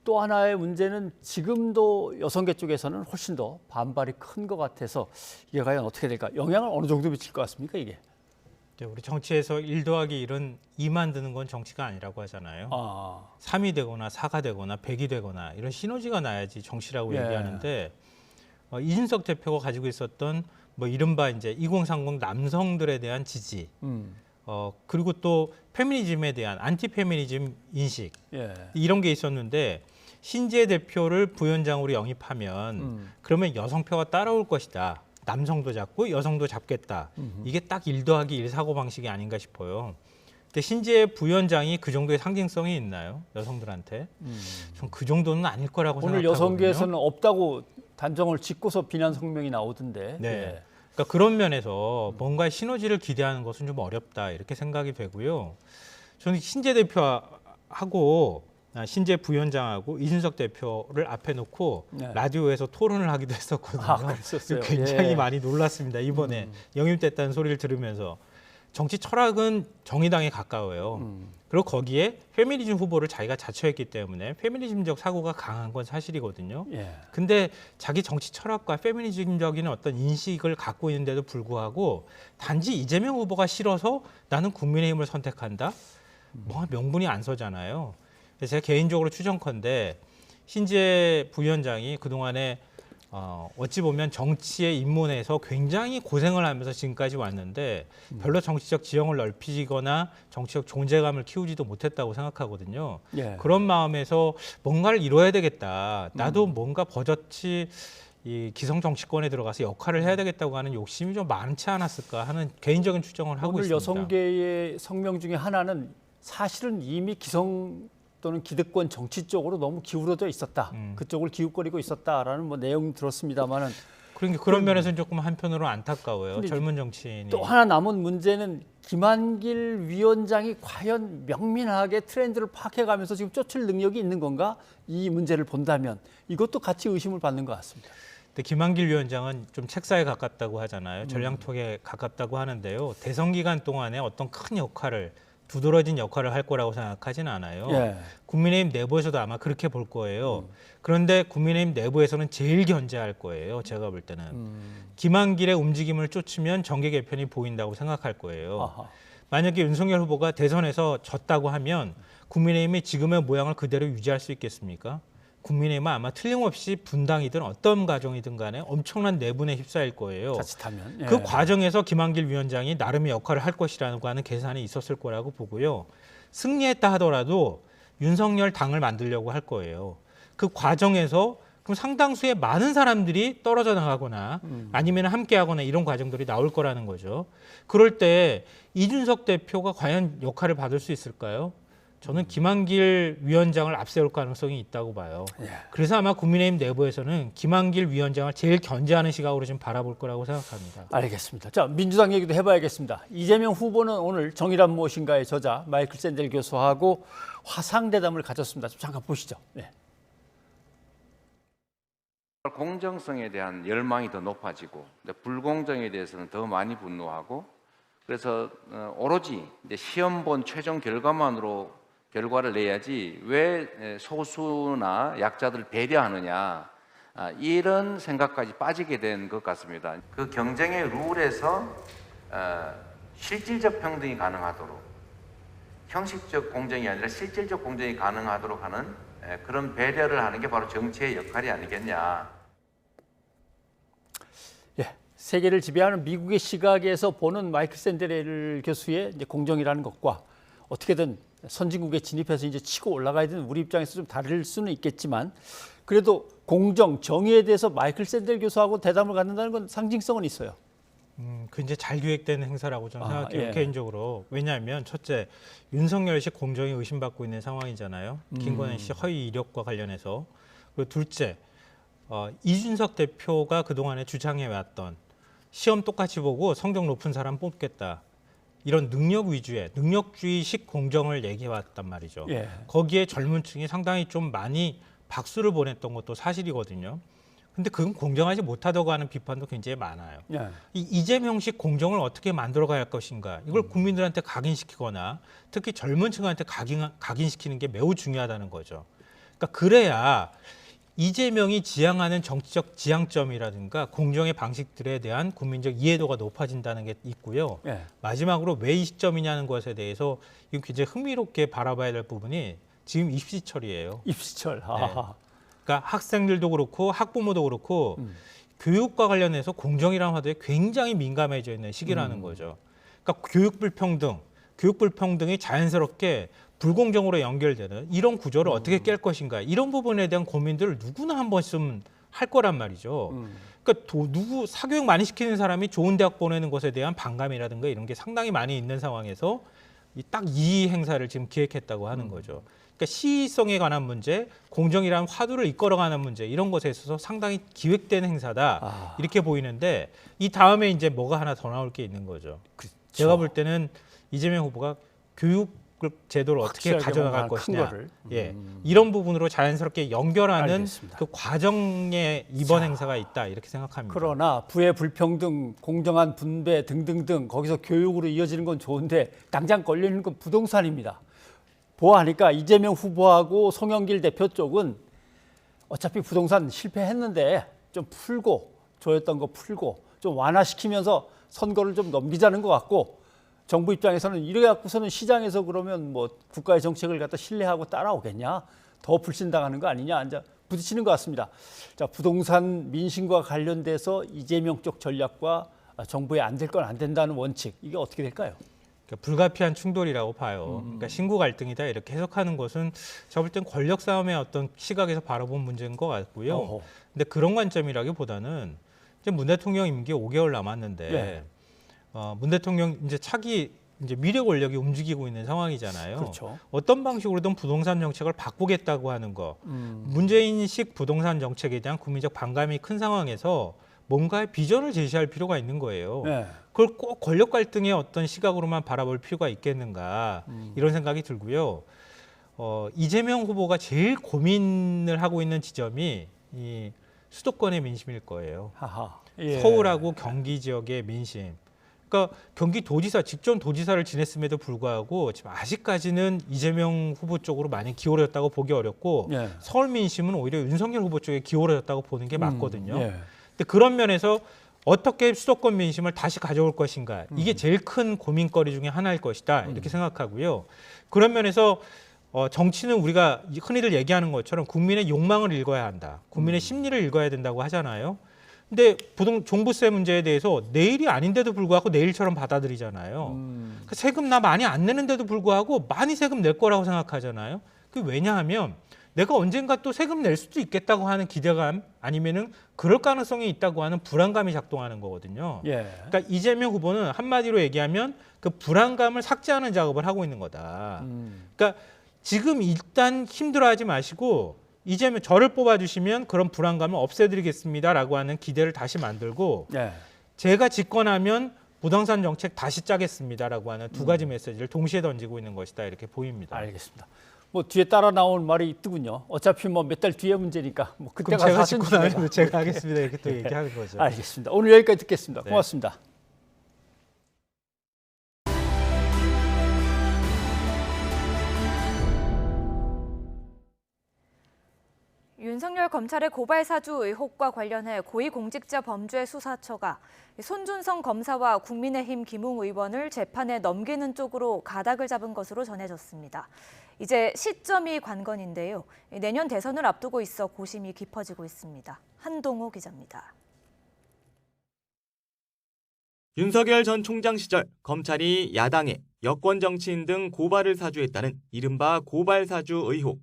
S1: 또 하나의 문제는 지금도 여성계 쪽에서는 훨씬 더 반발이 큰 것 같아서 이게 과연 어떻게 될까? 영향을 어느 정도 미칠 것 같습니까 이게?
S16: 네, 우리 정치에서 1 더하기 1은 2만 드는 건 정치가 아니라고 하잖아요. 3이 되거나 4가 되거나 100이 되거나 이런 시너지가 나야지 정치라고 얘기하는데 이준석 대표가 가지고 있었던 뭐 이른바 이제 2030 남성들에 대한 지지, 그리고 또 페미니즘에 대한 안티 페미니즘 인식 이런 게 있었는데 신지혜 대표를 부위원장으로 영입하면 그러면 여성표가 따라올 것이다. 남성도 잡고 여성도 잡겠다. 이게 딱 1 더하기 1 사고방식이 아닌가 싶어요. 근데 신지혜 부위원장이 그 정도의 상징성이 있나요? 여성들한테? 전 그 정도는 아닐 거라고
S1: 오늘
S16: 생각하거든요.
S1: 여성계에서는 없다고 단정을 짓고서 비난 성명이 나오던데.
S16: 그러니까 그런 면에서 뭔가의 시너지를 기대하는 것은 좀 어렵다 이렇게 생각이 되고요. 저는 신지혜 대표하고 신지혜 부위원장하고 이준석 대표를 앞에 놓고 라디오에서 토론을 하기도 했었거든요. 굉장히 많이 놀랐습니다. 이번에 영입됐다는 소리를 들으면서. 정치 철학은 정의당에 가까워요. 그리고 거기에 페미니즘 후보를 자기가 자처했기 때문에 페미니즘적 사고가 강한 건 사실이거든요. 근데 자기 정치 철학과 페미니즘적인 어떤 인식을 갖고 있는데도 불구하고 단지 이재명 후보가 싫어서 나는 국민의힘을 선택한다? 뭐 명분이 안 서잖아요. 그래서 제가 개인적으로 추정컨대 신지혜 부위원장이 그동안에 어찌 보면 정치에 입문해서 굉장히 고생을 하면서 지금까지 왔는데 별로 정치적 지형을 넓히거나 정치적 존재감을 키우지도 못했다고 생각하거든요. 그런 마음에서 뭔가를 이뤄야 되겠다. 나도 뭔가 버젓이 이 기성 정치권에 들어가서 역할을 해야 되겠다고 하는 욕심이 좀 많지 않았을까 하는 개인적인 추정을 하고 있습니다.
S1: 여성계의 성명 중에 하나는 사실은 이미 기성 또는 기득권 정치 쪽으로 너무 기울어져 있었다. 그쪽을 기웃거리고 있었다라는 뭐 내용 들었습니다만은
S16: 그런 면에서는 조금 한편으로 안타까워요. 젊은 정치인이.
S1: 또 하나 남은 문제는 김한길 위원장이 과연 명민하게 트렌드를 파악해가면서 지금 쫓을 능력이 있는 건가? 이 문제를 본다면 이것도 같이 의심을 받는 것 같습니다.
S16: 근데 김한길 위원장은 좀 책사에 가깝다고 하잖아요. 전략통에 가깝다고 하는데요. 대선 기간 동안에 어떤 큰 역할을 두드러진 역할을 할 거라고 생각하지는 않아요.
S1: 예.
S16: 국민의힘 내부에서도 아마 그렇게 볼 거예요. 그런데 국민의힘 내부에서는 제일 견제할 거예요. 제가 볼 때는. 김한길의 움직임을 쫓으면 정계 개편이 보인다고 생각할 거예요.
S1: 아하.
S16: 만약에 윤석열 후보가 대선에서 졌다고 하면 국민의힘이 지금의 모양을 그대로 유지할 수 있겠습니까? 국민의힘은 아마 틀림없이 분당이든 어떤 과정이든 간에 엄청난 내분에 휩싸일 거예요.
S1: 자칫하면. 예.
S16: 그 과정에서 김한길 위원장이 나름의 역할을 할 것이라고 하는 계산이 있었을 거라고 보고요. 승리했다 하더라도 윤석열 당을 만들려고 할 거예요. 그 과정에서 그럼 상당수의 많은 사람들이 떨어져 나가거나 아니면 함께하거나 이런 과정들이 나올 거라는 거죠. 그럴 때 이준석 대표가 과연 역할을 받을 수 있을까요? 저는 김한길 위원장을 앞세울 가능성이 있다고 봐요.
S1: 예.
S16: 그래서 아마 국민의힘 내부에서는 김한길 위원장을 제일 견제하는 시각으로 지금 바라볼 거라고 생각합니다.
S1: 알겠습니다. 자, 민주당 얘기도 해봐야겠습니다. 이재명 후보는 오늘 정의란 무엇인가의 저자 마이클 샌델 교수하고 화상대담을 가졌습니다. 좀 잠깐 보시죠. 네.
S5: 공정성에 대한 열망이 더 높아지고 불공정에 대해서는 더 많이 분노하고 그래서 오로지 이제 시험 본 최종 결과를 내야지 왜 소수나 약자들을 배려하느냐 이런 생각까지 빠지게 된 것 같습니다. 그 경쟁의 룰에서 실질적 평등이 가능하도록 형식적 공정이 아니라 실질적 공정이 가능하도록 하는 그런 배려를 하는 게 바로 정치의 역할이 아니겠냐.
S1: 예, 세계를 지배하는 미국의 시각에서 보는 마이클 샌델 교수의 이제 공정이라는 것과 어떻게든 선진국에 진입해서 이제 치고 올라가야 되는 우리 입장에서 좀 다를 수는 있겠지만 그래도 공정, 정의에 대해서 마이클 샌델 교수하고 대담을 갖는다는 건 상징성은 있어요.
S16: 굉장히 잘 기획된 행사라고 저는 생각해요.
S1: 예.
S16: 개인적으로. 왜냐하면 첫째, 윤석열 씨 공정이 의심받고 있는 상황이잖아요. 김건희 씨 허위 이력과 관련해서. 그리고 둘째, 이준석 대표가 그동안에 주장해왔던 시험 똑같이 보고 성적 높은 사람 뽑겠다. 이런 능력 위주의, 능력주의식 공정을 얘기해왔단 말이죠.
S1: 예.
S16: 거기에 젊은 층이 상당히 좀 많이 박수를 보냈던 것도 사실이거든요. 근데 그건 공정하지 못하다고 하는 비판도 굉장히 많아요.
S1: 예.
S16: 이 이재명식 공정을 어떻게 만들어가야 할 것인가. 이걸 국민들한테 각인시키거나 특히 젊은 층한테 각인시키는 게 매우 중요하다는 거죠. 그러니까 그래야 이재명이 지향하는 정치적 지향점이라든가 공정의 방식들에 대한 국민적 이해도가 높아진다는 게 있고요.
S1: 예.
S16: 마지막으로 왜 이 시점이냐는 것에 대해서 이건 굉장히 흥미롭게 바라봐야 될 부분이 지금 입시철이에요.
S1: 입시철.
S16: 네. 그러니까 학생들도 그렇고 학부모도 그렇고 교육과 관련해서 공정이라는 화두에 굉장히 민감해져 있는 시기라는 거죠. 그러니까 교육 불평등이 자연스럽게 불공정으로 연결되는 이런 구조를 어떻게 깰 것인가 이런 부분에 대한 고민들을 누구나 한 번쯤 할 거란 말이죠. 그러니까 사교육 많이 시키는 사람이 좋은 대학 보내는 것에 대한 반감이라든가 이런 게 상당히 많이 있는 상황에서 딱 이 행사를 지금 기획했다고 하는 거죠. 그러니까 시의성에 관한 문제, 공정이라는 화두를 이끌어가는 문제 이런 것에 있어서 상당히 기획된 행사다 이렇게 보이는데 이 다음에 이제 뭐가 하나 더 나올 게 있는 거죠.
S1: 그렇죠.
S16: 제가 볼 때는 이재명 후보가 교육 제도를 어떻게 가져나갈 것이냐, 이런 부분으로 자연스럽게 연결하는
S1: 알겠습니다.
S16: 그 과정에 이번 행사가 있다 이렇게 생각합니다.
S1: 그러나 부의 불평등, 공정한 분배 등등등 거기서 교육으로 이어지는 건 좋은데 당장 걸리는 건 부동산입니다. 보아하니까 이재명 후보하고 송영길 대표 쪽은 어차피 부동산 실패했는데 좀 풀고 조였던 거 풀고 좀 완화시키면서 선거를 좀 넘기자는 것 같고 정부 입장에서는 이래 갖고서는 시장에서 그러면 뭐 국가의 정책을 갖다 신뢰하고 따라오겠냐 더 불신당하는 거 아니냐 이제 부딪히는 것 같습니다. 자, 부동산 민심과 관련돼서 이재명 쪽 전략과 정부에 안 될 건 안 된다는 원칙 이게 어떻게 될까요?
S16: 그러니까 불가피한 충돌이라고 봐요. 그러니까 신구 갈등이다 이렇게 해석하는 것은 제가 볼 땐 권력 싸움의 어떤 시각에서 바라본 문제인 것 같고요. 근데 그런 관점이라기보다는 이제 문 대통령 임기 5개월 남았는데
S1: 네.
S16: 문 대통령 이제 차기 이제 미래 권력이 움직이고 있는 상황이잖아요.
S1: 그렇죠.
S16: 어떤 방식으로든 부동산 정책을 바꾸겠다고 하는 거. 문재인식 부동산 정책에 대한 국민적 반감이 큰 상황에서 뭔가의 비전을 제시할 필요가 있는 거예요.
S1: 네.
S16: 그걸 꼭 권력 갈등의 어떤 시각으로만 바라볼 필요가 있겠는가 이런 생각이 들고요. 이재명 후보가 제일 고민을 하고 있는 지점이 이 수도권의 민심일 거예요.
S1: 하하. 예.
S16: 서울하고 경기 지역의 민심. 그러니까 경기도지사, 직전 도지사를 지냈음에도 불구하고 지금 아직까지는 이재명 후보 쪽으로 많이 기울어졌다고 보기 어렵고
S1: 예.
S16: 서울 민심은 오히려 윤석열 후보 쪽에 기울어졌다고 보는 게 맞거든요.
S1: 예.
S16: 근데 그런 면에서 어떻게 수도권 민심을 다시 가져올 것인가, 이게 제일 큰 고민거리 중에 하나일 것이다 이렇게 생각하고요. 그런 면에서 정치는 우리가 흔히들 얘기하는 것처럼 국민의 욕망을 읽어야 한다, 국민의 심리를 읽어야 된다고 하잖아요. 근데 종부세 문제에 대해서 내일이 아닌데도 불구하고 내일처럼 받아들이잖아요. 그러니까 세금 나 많이 안 내는데도 불구하고 많이 세금 낼 거라고 생각하잖아요. 그 왜냐하면 내가 언젠가 또 세금 낼 수도 있겠다고 하는 기대감, 아니면은 그럴 가능성이 있다고 하는 불안감이 작동하는 거거든요.
S1: 예.
S16: 그러니까 이재명 후보는 한마디로 얘기하면 그 불안감을 삭제하는 작업을 하고 있는 거다. 그러니까 지금 일단 힘들어하지 마시고 이재명 저를 뽑아주시면 그런 불안감을 없애드리겠습니다라고 하는 기대를 다시 만들고
S1: 예.
S16: 제가 집권하면 부동산 정책 다시 짜겠습니다라고 하는 두 가지 메시지를 동시에 던지고 있는 것이다 이렇게 보입니다.
S1: 알겠습니다. 뭐 뒤에 따라 나온 말이 있더군요. 어차피 뭐 몇 달 뒤에 문제니까 뭐 그때가
S16: 그럼 제가
S1: 사실
S16: 집권 안 하면 제가 하겠습니다 이렇게 또 얘기하는 거죠.
S1: 알겠습니다. 오늘 여기까지 듣겠습니다.
S16: 네.
S1: 고맙습니다.
S2: 윤석열 검찰의 고발 사주 의혹과 관련해 고위공직자 범죄수사처가 손준성 검사와 국민의힘 김웅 의원을 재판에 넘기는 쪽으로 가닥을 잡은 것으로 전해졌습니다. 이제 시점이 관건인데요. 내년 대선을 앞두고 있어 고심이 깊어지고 있습니다. 한동호 기자입니다.
S19: 윤석열 전 총장 시절 검찰이 야당에 여권 정치인 등 고발을 사주했다는 이른바 고발 사주 의혹.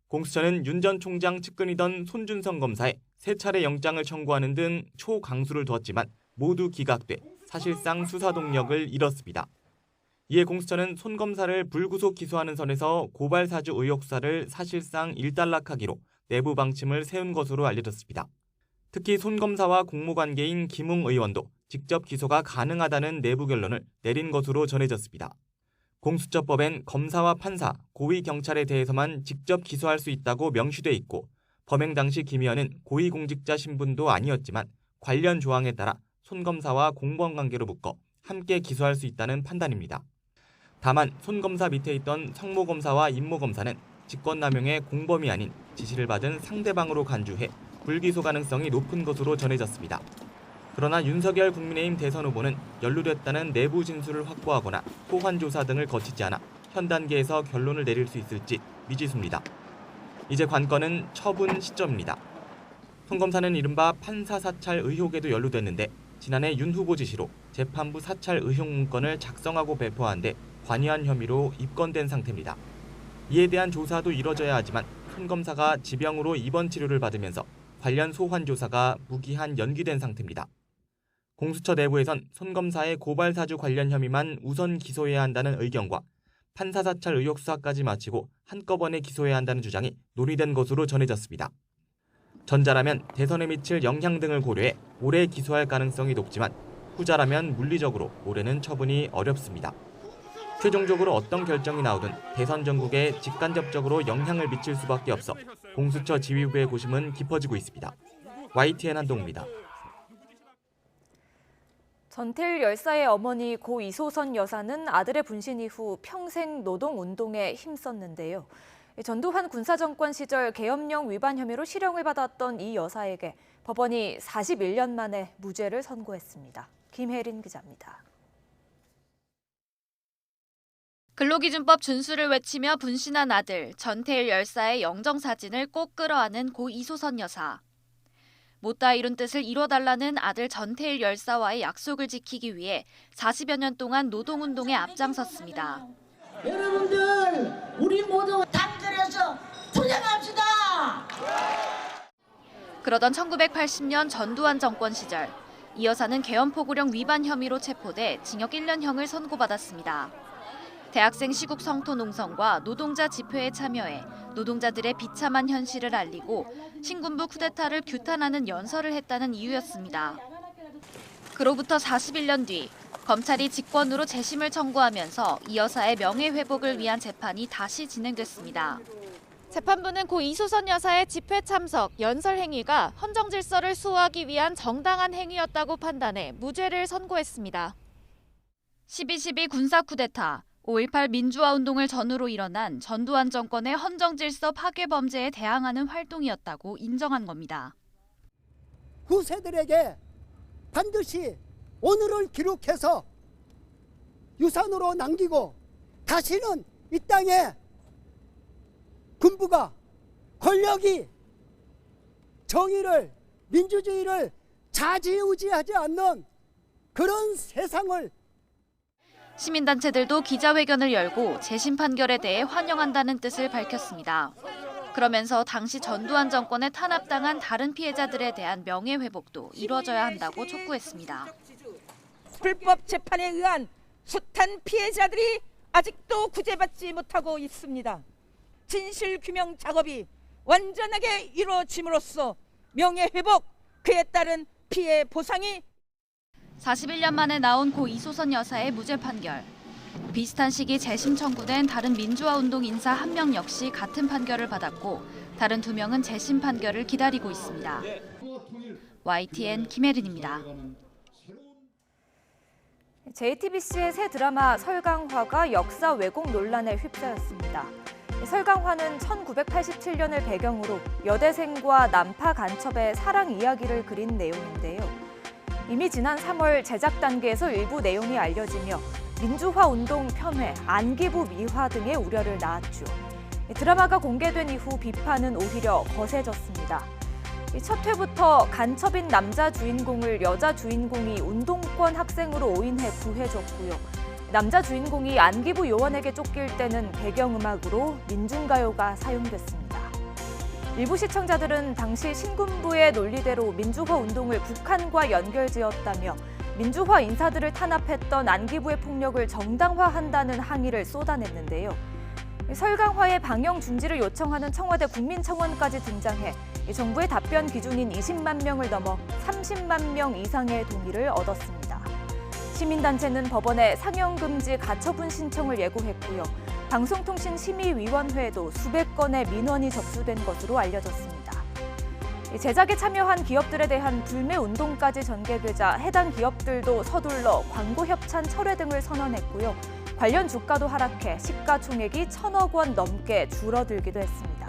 S19: 공수처는 윤 전 총장 측근이던 손준성 검사에 3차례 영장을 청구하는 등 초강수를 두었지만 모두 기각돼 사실상 수사 동력을 잃었습니다. 이에 공수처는 손 검사를 불구속 기소하는 선에서 고발 사주 의혹 수사를 사실상 일단락하기로 내부 방침을 세운 것으로 알려졌습니다. 특히 손 검사와 공모관계인 김웅 의원도 직접 기소가 가능하다는 내부 결론을 내린 것으로 전해졌습니다. 공수처법엔 검사와 판사, 고위경찰에 대해서만 직접 기소할 수 있다고 명시돼 있고 범행 당시 김 의원은 고위공직자 신분도 아니었지만 관련 조항에 따라 손 검사와 공범관계로 묶어 함께 기소할 수 있다는 판단입니다. 다만 손 검사 밑에 있던 성모 검사와 임모 검사는 직권남용의 공범이 아닌 지시를 받은 상대방으로 간주해 불기소 가능성이 높은 것으로 전해졌습니다. 그러나 윤석열 국민의힘 대선 후보는 연루됐다는 내부 진술을 확보하거나 소환 조사 등을 거치지 않아 현 단계에서 결론을 내릴 수 있을지 미지수입니다. 이제 관건은 처분 시점입니다. 손 검사는 이른바 판사 사찰 의혹에도 연루됐는데 지난해 윤 후보 지시로 재판부 사찰 의혹 문건을 작성하고 배포한 데 관여한 혐의로 입건된 상태입니다. 이에 대한 조사도 이뤄져야 하지만 손 검사가 지병으로 입원 치료를 받으면서 관련 소환 조사가 무기한 연기된 상태입니다. 공수처 내부에선 손 검사의 고발 사주 관련 혐의만 우선 기소해야 한다는 의견과 판사 사찰 의혹 수사까지 마치고 한꺼번에 기소해야 한다는 주장이 논의된 것으로 전해졌습니다. 전자라면 대선에 미칠 영향 등을 고려해 올해 기소할 가능성이 높지만 후자라면 물리적으로 올해는 처분이 어렵습니다. 최종적으로 어떤 결정이 나오든 대선 전국에 직간접적으로 영향을 미칠 수밖에 없어 공수처 지휘부의 고심은 깊어지고 있습니다. YTN 한동우입니다.
S2: 전태일 열사의 어머니 고 이소선 여사는 아들의 분신 이후 평생 노동운동에 힘썼는데요. 전두환 군사정권 시절 계엄령 위반 혐의로 실형을 받았던 이 여사에게 법원이 41년 만에 무죄를 선고했습니다. 김혜린 기자입니다.
S20: 근로기준법 준수를 외치며 분신한 아들 전태일 열사의 영정사진을 꼭 끌어안은 고 이소선 여사. 못다 이룬 뜻을 이뤄달라는 아들 전태일 열사와의 약속을 지키기 위해 40여 년 동안 노동운동에 앞장섰습니다.
S21: 여러분들 우리 모두 단결해서 투쟁합시다.
S20: 그러던 1980년 전두환 정권 시절 이 여사는 계엄포고령 위반 혐의로 체포돼 징역 1년형을 선고받았습니다. 대학생 시국 성토 농성과 노동자 집회에 참여해 노동자들의 비참한 현실을 알리고 신군부 쿠데타를 규탄하는 연설을 했다는 이유였습니다. 그로부터 41년 뒤 검찰이 직권으로 재심을 청구하면서 이 여사의 명예회복을 위한 재판이 다시 진행됐습니다. 재판부는 고 이소선 여사의 집회 참석, 연설 행위가 헌정 질서를 수호하기 위한 정당한 행위였다고 판단해 무죄를 선고했습니다. 12.12 군사 쿠데타, 5.18 민주화 운동을 전후로 일어난 전두환 정권의 헌정 질서 파괴 범죄에 대항하는 활동이었다고 인정한 겁니다.
S4: 후세들에게 반드시 오늘을 기록해서 유산으로 남기고 다시는 이 땅에 군부가 권력이 정의를 민주주의를 좌지우지하지 않는 그런 세상을
S20: 시민단체들도 기자회견을 열고 재심 판결에 대해 환영한다는 뜻을 밝혔습니다. 그러면서 당시 전두환 정권에 탄압당한 다른 피해자들에 대한 명예회복도 이루어져야 한다고 촉구했습니다.
S22: 불법 재판에 의한 숱한 피해자들이 아직도 구제받지 못하고 있습니다. 진실 규명 작업이 완전하게 이루어짐으로써 명예회복, 그에 따른 피해 보상이
S20: 41년 만에 나온 고 이소선 여사의 무죄 판결. 비슷한 시기 재심 청구된 다른 민주화운동 인사 1명 역시 같은 판결을 받았고 다른 2명은 재심 판결을 기다리고 있습니다. YTN 김혜린입니다.
S2: JTBC의 새 드라마 설강화가 역사 왜곡 논란에 휩싸였습니다. 설강화는 1987년을 배경으로 여대생과 남파 간첩의 사랑 이야기를 그린 내용인데요. 이미 지난 3월 제작 단계에서 일부 내용이 알려지며 민주화 운동 폄훼, 안기부 미화 등의 우려를 낳았죠. 드라마가 공개된 이후 비판은 오히려 거세졌습니다. 첫 회부터 간첩인 남자 주인공을 여자 주인공이 운동권 학생으로 오인해 구해줬고요. 남자 주인공이 안기부 요원에게 쫓길 때는 배경음악으로 민중가요가 사용됐습니다. 일부 시청자들은 당시 신군부의 논리대로 민주화 운동을 북한과 연결지었다며 민주화 인사들을 탄압했던 안기부의 폭력을 정당화한다는 항의를 쏟아냈는데요. 설강화의 방영 중지를 요청하는 청와대 국민청원까지 등장해 정부의 답변 기준인 20만 명을 넘어 30만 명 이상의 동의를 얻었습니다. 시민단체는 법원에 상영금지 가처분 신청을 예고했고요. 방송통신심의위원회에도 수백 건의 민원이 접수된 것으로 알려졌습니다. 제작에 참여한 기업들에 대한 불매 운동까지 전개되자 해당 기업들도 서둘러 광고 협찬 철회 등을 선언했고요. 관련 주가도 하락해 시가총액이 1,000억 원 넘게 줄어들기도 했습니다.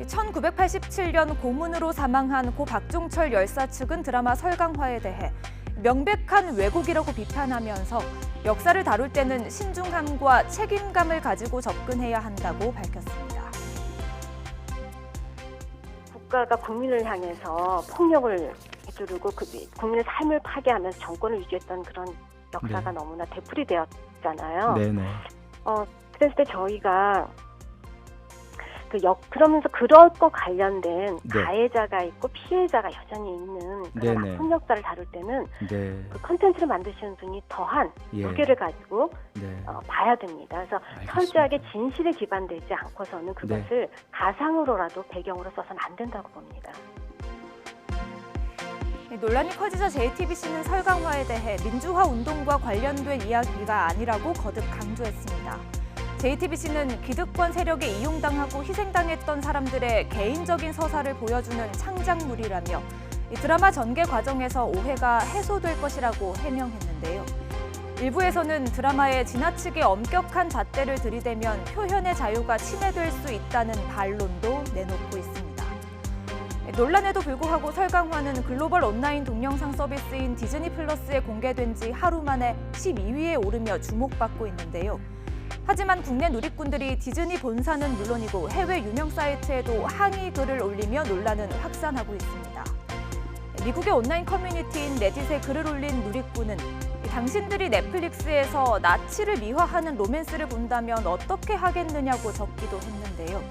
S2: 1987년 고문으로 사망한 고 박종철 열사 측은 드라마 설강화에 대해 명백한 왜곡이라고 비판하면서 역사를 다룰 때는 신중함과 책임감을 가지고 접근해야 한다고 밝혔습니다.
S23: 국가가 국민을 향해서 폭력을 휘두르고 국민의 삶을 파괴하면서 정권을 유지했던 그런 역사가 너무나 되풀이 되었잖아요.
S24: 네네.
S23: 그랬을 때 저희가 그러면서 그럴 것 관련된 가해자가 있고 피해자가 여전히 있는 그런 아픈 역사를 다룰 때는 그 콘텐츠를 만드시는 분이 더한 무게를 가지고 봐야 됩니다. 그래서 철저하게 진실에 기반되지 않고서는 그것을 가상으로라도 배경으로 써서는 안 된다고 봅니다.
S2: 논란이 커지자 JTBC는 설강화에 대해 민주화 운동과 관련된 이야기가 아니라고 거듭 강조했습니다. JTBC는 기득권 세력에 이용당하고 희생당했던 사람들의 개인적인 서사를 보여주는 창작물이라며 이 드라마 전개 과정에서 오해가 해소될 것이라고 해명했는데요. 일부에서는 드라마에 지나치게 엄격한 잣대를 들이대면 표현의 자유가 침해될 수 있다는 반론도 내놓고 있습니다. 논란에도 불구하고 설강화는 글로벌 온라인 동영상 서비스인 디즈니 플러스에 공개된 지 하루 만에 12위에 오르며 주목받고 있는데요. 하지만 국내 누리꾼들이 디즈니 본사는 물론이고 해외 유명 사이트에도 항의 글을 올리며 논란은 확산하고 있습니다. 미국의 온라인 커뮤니티인 레딧에 글을 올린 누리꾼은 당신들이 넷플릭스에서 나치를 미화하는 로맨스를 본다면 어떻게 하겠느냐고 적기도 했는데요.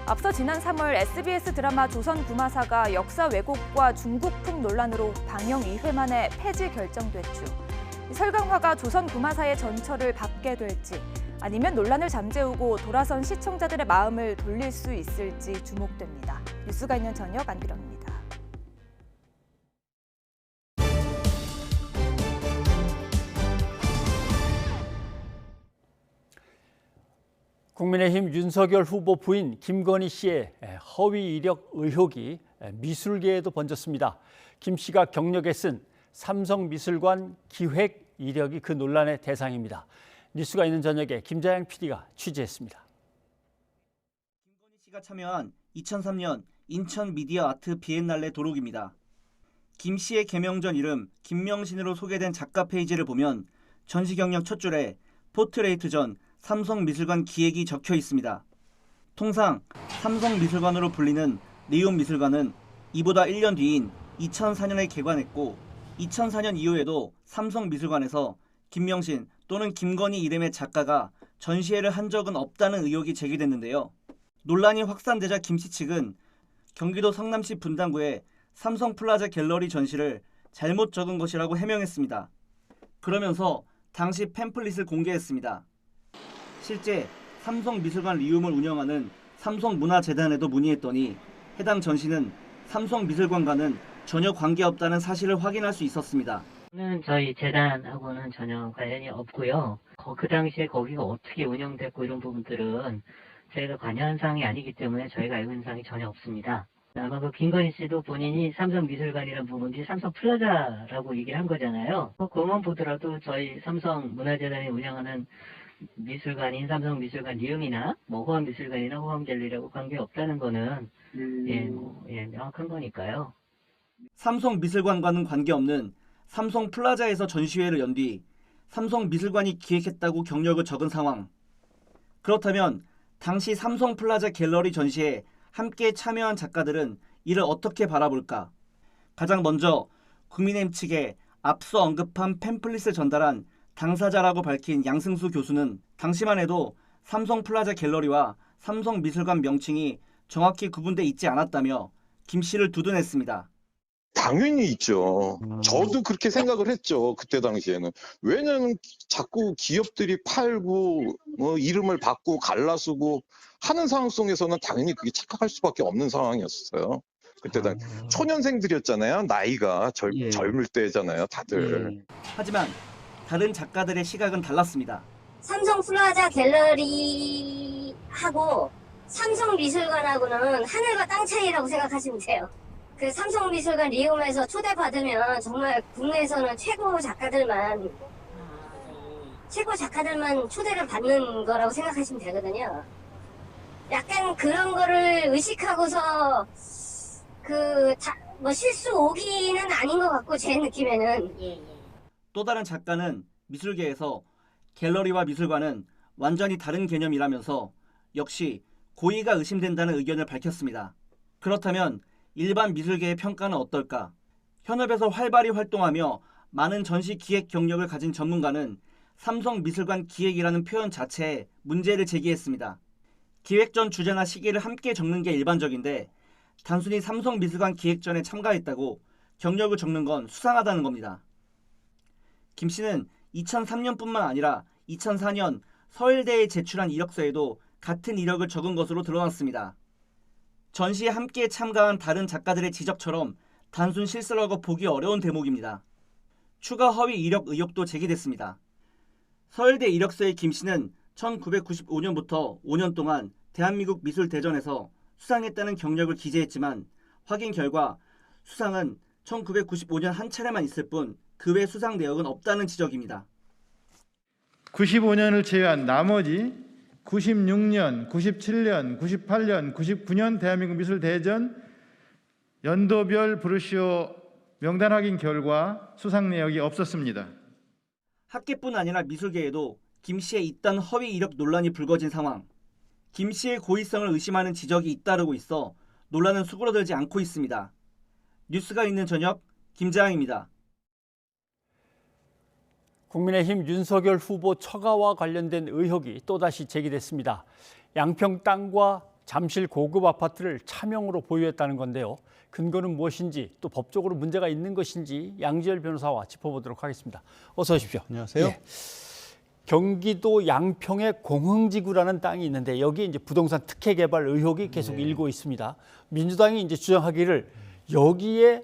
S2: 앞서 지난 3월 SBS 드라마 조선구마사가 역사 왜곡과 중국풍 논란으로 방영 2회 만에 폐지 결정됐죠. 설강화가 조선구마사의 전철을 밟게 될지 아니면 논란을 잠재우고 돌아선 시청자들의 마음을 돌릴 수 있을지 주목됩니다. 뉴스가 있는 저녁 안규령입니다.
S1: 국민의힘 윤석열 후보 부인 김건희 씨의 허위 이력 의혹이 미술계에도 번졌습니다. 김 씨가 경력에 쓴 삼성미술관 기획 이력이 그 논란의 대상입니다. 뉴스가 있는 저녁에 김자양 PD가 취재했습니다.
S3: 김건희 씨가 참여한 2003년 인천 미디어 아트 비엔날레 도록입니다. 김 씨의 개명 전 이름 김명신으로 소개된 작가 페이지를 보면 전시 경력 첫 줄에 포트레이트 전 삼성미술관 기획이 적혀 있습니다. 통상 삼성미술관으로 불리는 리움 미술관은 이보다 1년 뒤인 2004년에 개관했고 2004년 이후에도 삼성미술관에서 김명신 또는 김건희 이름의 작가가 전시회를 한 적은 없다는 의혹이 제기됐는데요. 논란이 확산되자 김씨 측은 경기도 성남시 분당구에 삼성플라자 갤러리 전시를 잘못 적은 것이라고 해명했습니다. 그러면서 당시 팸플릿을 공개했습니다. 실제 삼성미술관 리움을 운영하는 삼성문화재단에도 문의했더니 해당 전시는 삼성미술관과는 전혀 관계없다는 사실을 확인할 수 있었습니다.
S7: 저희 재단하고는 전혀 관련이 없고요. 그 당시에 거기가 어떻게 운영됐고 이런 부분들은 저희가 관여한 사항이 아니기 때문에 저희가 알고 있는 사항이 전혀 없습니다. 아마 그 김건희 씨도 본인이 삼성미술관이라는 부분이 삼성플라자라고 얘기를 한 거잖아요. 그것만 보더라도 저희 삼성문화재단이 운영하는 미술관인 삼성미술관 리움이나 호암미술관이나 호암갤러리라고 관계없다는 거는 명확한 거니까요.
S3: 삼성미술관과는 관계없는 삼성플라자에서 전시회를 연 뒤 삼성미술관이 기획했다고 경력을 적은 상황. 그렇다면 당시 삼성플라자 갤러리 전시에 함께 참여한 작가들은 이를 어떻게 바라볼까? 가장 먼저 국민의힘 측에 앞서 언급한 팸플릿을 전달한 당사자라고 밝힌 양승수 교수는 당시만 해도 삼성플라자 갤러리와 삼성미술관 명칭이 정확히 구분돼 있지 않았다며 김 씨를 두둔했습니다.
S8: 당연히 있죠. 저도 그렇게 생각을 했죠. 그때 당시에는. 왜냐하면 자꾸 기업들이 팔고 이름을 바꾸고 갈라쓰고 하는 상황 속에서는 당연히 그게 착각할 수밖에 없는 상황이었어요. 그때 당시 초년생들이었잖아요. 나이가 젊을 때잖아요. 다들.
S3: 하지만 다른 작가들의 시각은 달랐습니다.
S24: 삼성플라자 갤러리하고 삼성미술관하고는 하늘과 땅 차이라고 생각하시면 돼요. 그 삼성미술관 리움에서 초대받으면 정말 국내에서는 최고 작가들만 초대를 받는 거라고 생각하시면 되거든요. 약간 그런 거를 의식하고서 실수 오기는 아닌 것 같고 제 느낌에는.
S3: 또 다른 작가는 미술계에서 갤러리와 미술관은 완전히 다른 개념이라면서 역시 고의가 의심된다는 의견을 밝혔습니다. 그렇다면 일반 미술계의 평가는 어떨까? 현업에서 활발히 활동하며 많은 전시 기획 경력을 가진 전문가는 삼성미술관 기획이라는 표현 자체에 문제를 제기했습니다. 기획 전 주제나 시기를 함께 적는 게 일반적인데 단순히 삼성미술관 기획전에 참가했다고 경력을 적는 건 수상하다는 겁니다. 김 씨는 2003년뿐만 아니라 2004년 서울대에 제출한 이력서에도 같은 이력을 적은 것으로 드러났습니다. 전시에 함께 참가한 다른 작가들의 지적처럼 단순 실수라고 보기 어려운 대목입니다. 추가 허위 이력 의혹도 제기됐습니다. 서울대 이력서의 김 씨는 1995년부터 5년 동안 대한민국 미술대전에서 수상했다는 경력을 기재했지만 확인 결과 수상은 1995년 한 차례만 있을 뿐 그 외 수상 내역은 없다는 지적입니다.
S25: 95년을 제외한 나머지 96년, 97년, 98년, 99년 대한민국 미술대전 연도별 브로셔 명단 확인 결과 수상 내역이 없었습니다.
S3: 학계뿐 아니라 미술계에도 김 씨의 잇단 허위 이력 논란이 불거진 상황. 김 씨의 고의성을 의심하는 지적이 잇따르고 있어 논란은 수그러들지 않고 있습니다. 뉴스가 있는 저녁 김자양입니다.
S1: 국민의힘 윤석열 후보 처가와 관련된 의혹이 또다시 제기됐습니다. 양평 땅과 잠실 고급 아파트를 차명으로 보유했다는 건데요. 근거는 무엇인지 또 법적으로 문제가 있는 것인지 양지열 변호사와 짚어보도록 하겠습니다. 어서 오십시오.
S26: 안녕하세요.
S1: 예. 경기도 양평에 공흥지구라는 땅이 있는데 여기에 이제 부동산 특혜 개발 의혹이 계속 일고 있습니다. 민주당이 이제 주장하기를 여기에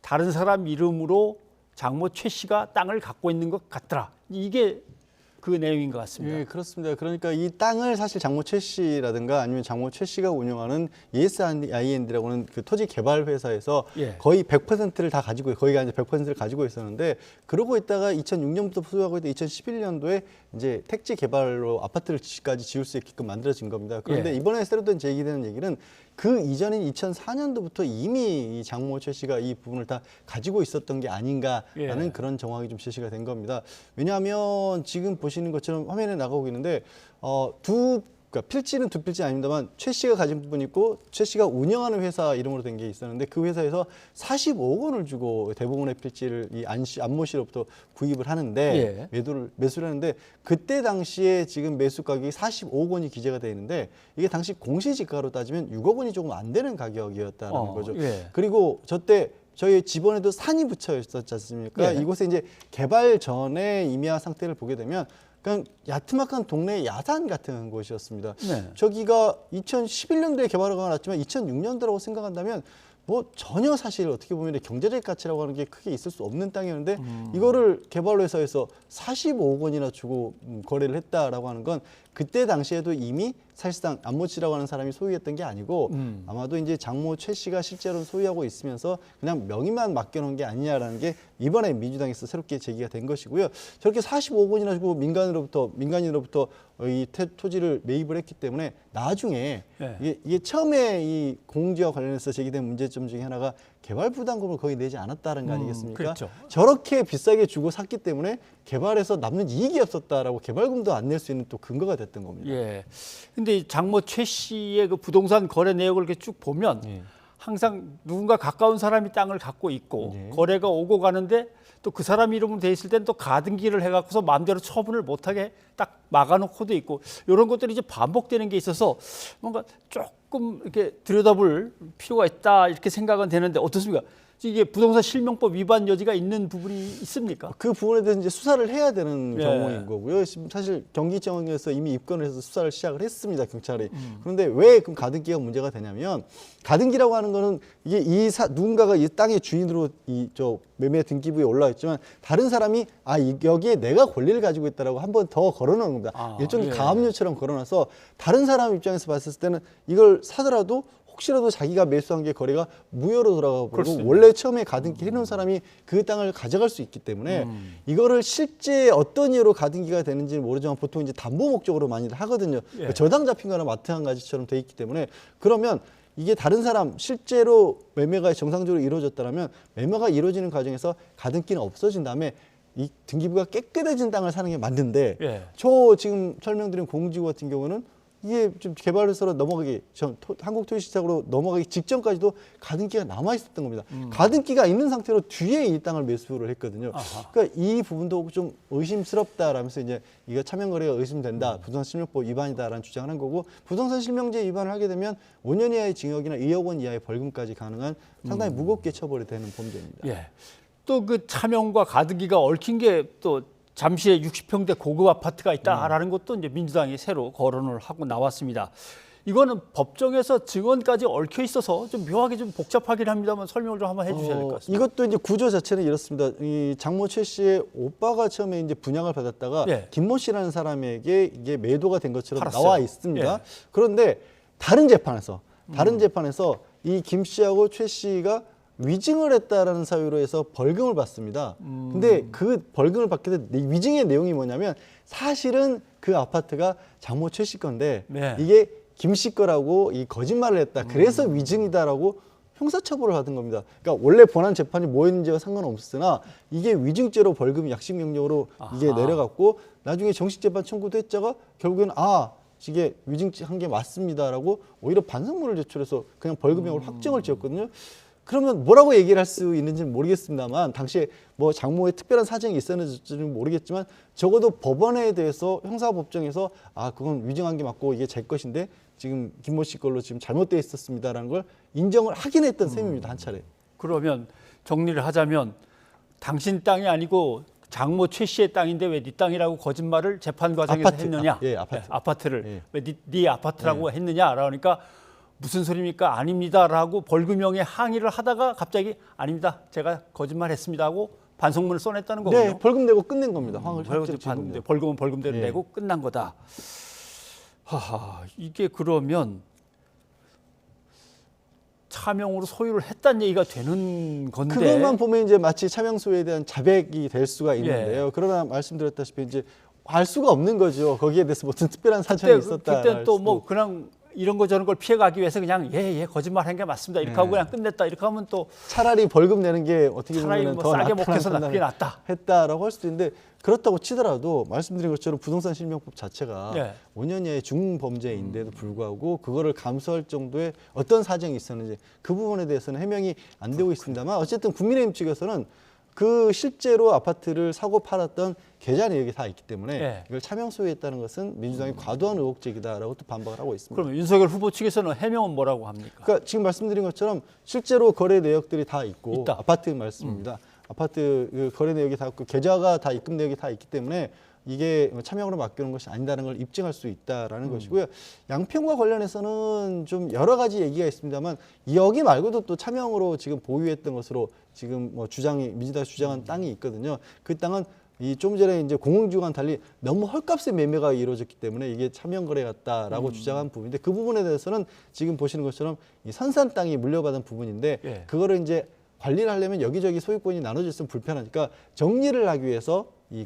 S1: 다른 사람 이름으로 장모 최 씨가 땅을 갖고 있는 것 같더라. 이게 그 내용인 것 같습니다.
S6: 예, 그렇습니다. 그러니까 이 땅을 사실 장모 최 씨라든가 아니면 장모 최 씨가 운영하는 ESIND라고 하는 그 토지 개발 회사에서 거의 100%를 다 가지고 거기가 이제 100%를 가지고 있었는데 그러고 있다가 2006년부터 소유하고 있다 2011년도에 이제 택지 개발로 아파트를까지 지을 수 있게끔 만들어진 겁니다. 그런데 이번에 새로 제기되는 얘기는 그 이전인 2004년도부터 이미 이 장모 최 씨가 이 부분을 다 가지고 있었던 게 아닌가라는 그런 정황이 좀 제시가 된 겁니다. 왜냐하면 지금 보시는 것처럼 화면에 나가고 있는데 그러니까 필지는 두 필지 아닙니다만 최 씨가 가진 부분이 있고 최 씨가 운영하는 회사 이름으로 된 게 있었는데 그 회사에서 45억 원을 주고 대부분의 필지를 이 안모 씨로부터 구입을 하는데 매수를 하는데 그때 당시에 지금 매수 가격이 45억 원이 기재가 되어 있는데 이게 당시 공시지가로 따지면 6억 원이 조금 안 되는 가격이었다는 거죠. 그리고 저때 저희 지번에도 산이 붙여 있었지 않습니까? 이곳에 이제 개발 전에 임야 상태를 보게 되면 그냥 야트막한 동네 야산 같은 곳이었습니다. 저기가 2011년도에 개발허가가 났지만 2006년도라고 생각한다면 뭐 전혀 사실 어떻게 보면 경제적 가치라고 하는 게 크게 있을 수 없는 땅이었는데 이거를 개발회사에서 45억 원이나 주고 거래를 했다라고 하는 건 그때 당시에도 이미 사실상 안모 씨라고 하는 사람이 소유했던 게 아니고 아마도 이제 장모 최 씨가 실제로 소유하고 있으면서 그냥 명의만 맡겨놓은 게 아니냐라는 게 이번에 민주당에서 새롭게 제기가 된 것이고요. 저렇게 45억 원이나 주고 민간인으로부터 이 토지를 매입을 했기 때문에 나중에 이게 처음에 이 공지와 관련해서 제기된 문제점 중에 하나가 개발 부담금을 거의 내지 않았다는 거 아니겠습니까?
S1: 그렇죠.
S6: 저렇게 비싸게 주고 샀기 때문에 개발해서 남는 이익이 없었다라고 개발금도 안 낼 수 있는 또 근거가 됐던 겁니다.
S1: 근데 장모 최 씨의 그 부동산 거래 내역을 이렇게 쭉 보면 항상 누군가 가까운 사람이 땅을 갖고 있고 거래가 오고 가는데 또 그 사람 이름으로 돼 있을 때는 또 가등기를 해갖고서 마음대로 처분을 못하게 딱 막아놓고도 있고 이런 것들이 이제 반복되는 게 있어서 뭔가 조금 이렇게 들여다볼 필요가 있다 이렇게 생각은 되는데 어떻습니까? 이게 부동산 실명법 위반 여지가 있는 부분이 있습니까?
S6: 그 부분에 대해서 이제 수사를 해야 되는 경우인 거고요. 사실 경기지청에서 이미 입건을 해서 수사를 시작을 했습니다, 경찰이. 그런데 왜 그럼 가등기가 문제가 되냐면 가등기라고 하는 거는 이게 누군가가 이 땅의 주인으로 저 매매 등기부에 올라와 있지만 다른 사람이 여기에 내가 권리를 가지고 있다라고 한 번 더 걸어놓은 겁니다. 일종의 가압류처럼 걸어놔서 다른 사람 입장에서 봤을 때는 이걸 사더라도 혹시라도 자기가 매수한 게 거래가 무효로 돌아가 버리고 원래 처음에 가등기 해놓은 사람이 그 땅을 가져갈 수 있기 때문에 이거를 실제 어떤 이유로 가등기가 되는지는 모르지만 보통 이제 담보 목적으로 많이들 하거든요. 저당 잡힌 거나 마찬가지처럼 돼 있기 때문에 그러면 이게 다른 사람 실제로 매매가 정상적으로 이루어졌다면 매매가 이루어지는 과정에서 가등기는 없어진 다음에 이 등기부가 깨끗해진 땅을 사는 게 맞는데 저 지금 설명드린 공지구 같은 경우는 이게 좀 개발회사로 넘어가기 전 한국토지시장으로 넘어가기 직전까지도 가등기가 남아 있었던 겁니다. 가등기가 있는 상태로 뒤에 이 땅을 매수를 했거든요. 그러니까 이 부분도 좀 의심스럽다라면서 이제 이거 차명거래가 의심된다, 부동산 실명법 위반이다라는 주장을 한 거고 부동산 실명제 위반을 하게 되면 5년 이하의 징역이나 2억 원 이하의 벌금까지 가능한 상당히 무겁게 처벌이 되는 범죄입니다.
S1: 또 그 차명과 가등기가 얽힌 게 또 잠시에 60평대 고급 아파트가 있다라는 것도 이제 민주당이 새로 거론을 하고 나왔습니다. 이거는 법정에서 증언까지 얽혀 있어서 좀 묘하게 좀 복잡하긴 합니다만 설명을 좀 한번 해주셔야 될 것 같습니다.
S6: 이것도 이제 구조 자체는 이렇습니다. 이 장모 최 씨의 오빠가 처음에 이제 분양을 받았다가 김모 씨라는 사람에게 이게 매도가 된 것처럼
S1: 팔았어요.
S6: 나와 있습니다. 그런데 다른 재판에서 이 김 씨하고 최 씨가 위증을 했다라는 사유로 해서 벌금을 받습니다. 근데 그 벌금을 받게 된 위증의 내용이 뭐냐면 사실은 그 아파트가 장모 최 씨 건데 이게 김 씨 거라고 이 거짓말을 했다. 그래서 위증이다라고 형사처벌을 받은 겁니다. 그러니까 원래 본안 재판이 뭐였는지와 상관없으나 이게 위증죄로 벌금이 약식명령으로 이게 내려갔고 나중에 정식재판 청구도 했자가 결국에는 이게 위증한 게 맞습니다라고 오히려 반성문을 제출해서 그냥 벌금형을 확정을 지었거든요. 그러면 뭐라고 얘기를 할 수 있는지는 모르겠습니다만 당시에 뭐 장모의 특별한 사정이 있었는지는 모르겠지만 적어도 법원에 대해서 형사법정에서 그건 위증한 게 맞고 이게 제 것인데 지금 김모 씨 걸로 지금 잘못되어 있었습니다라는 걸 인정을 하긴 했던 셈입니다. 한 차례.
S1: 그러면 정리를 하자면 당신 땅이 아니고 장모 최 씨의 땅인데 왜 네 땅이라고 거짓말을 재판 과정에서 했느냐? 아파트를 왜 네 아파트라고 했느냐? 그러니까 무슨 소리입니까? 아닙니다라고 벌금형에 항의를 하다가 갑자기 아닙니다. 제가 거짓말했습니다 하고 반성문을 써냈다는 거군요.
S6: 네, 벌금 내고 끝낸 겁니다.
S1: 벌금은 벌금대로 내고 끝난 거다. 하하, 이게 그러면 차명으로 소유를 했다는 얘기가 되는 건데.
S6: 그것만 보면 이제 마치 차명 소유에 대한 자백이 될 수가 있는데요. 그러나 말씀드렸다시피 이제 알 수가 없는 거죠. 거기에 대해서 무슨 특별한 사정이 있었다.
S1: 그때 또 뭐 그냥 이런 거 저런 걸 피해가기 위해서 그냥 거짓말한 게 맞습니다. 이렇게 하고 그냥 끝냈다. 이렇게 하면 또
S6: 차라리 벌금 내는 게 어떻게 보면
S1: 뭐
S6: 더
S1: 싸게 먹혀서 그게 낫다.
S6: 했다라고 할 수도 있는데 그렇다고 치더라도 말씀드린 것처럼 부동산 실명법 자체가 5년 이하의 중범죄인데도 불구하고 그거를 감수할 정도의 어떤 사정이 있었는지 그 부분에 대해서는 해명이 안 되고 있습니다만 어쨌든 국민의힘 측에서는 그 실제로 아파트를 사고 팔았던 계좌 내역이 다 있기 때문에 이걸 차명 소유했다는 것은 민주당이 과도한 의혹적이다라고 또 반박을 하고 있습니다.
S1: 그럼 윤석열 후보 측에서는 해명은 뭐라고 합니까?
S6: 그러니까 지금 말씀드린 것처럼 실제로 거래 내역들이 다 있고 아파트 말씀입니다. 아파트 그 거래 내역이 다 있고 계좌가 다 입금 내역이 다 있기 때문에 이게 차명으로 맡겨놓은 것이 아니다는 걸 입증할 수 있다라는 것이고요. 양평과 관련해서는 좀 여러 가지 얘기가 있습니다만 여기 말고도 또 차명으로 지금 보유했던 것으로 지금 뭐 민주당이 주장한 땅이 있거든요. 그 땅은 이 좀 전에 이제 공공기관 달리 너무 헐값에 매매가 이루어졌기 때문에 이게 차명 거래 같다라고 주장한 부분인데 그 부분에 대해서는 지금 보시는 것처럼 이 선산 땅이 물려받은 부분인데 그거를 이제 관리를 하려면 여기저기 소유권이 나눠져 있으면 불편하니까 정리를 하기 위해서 이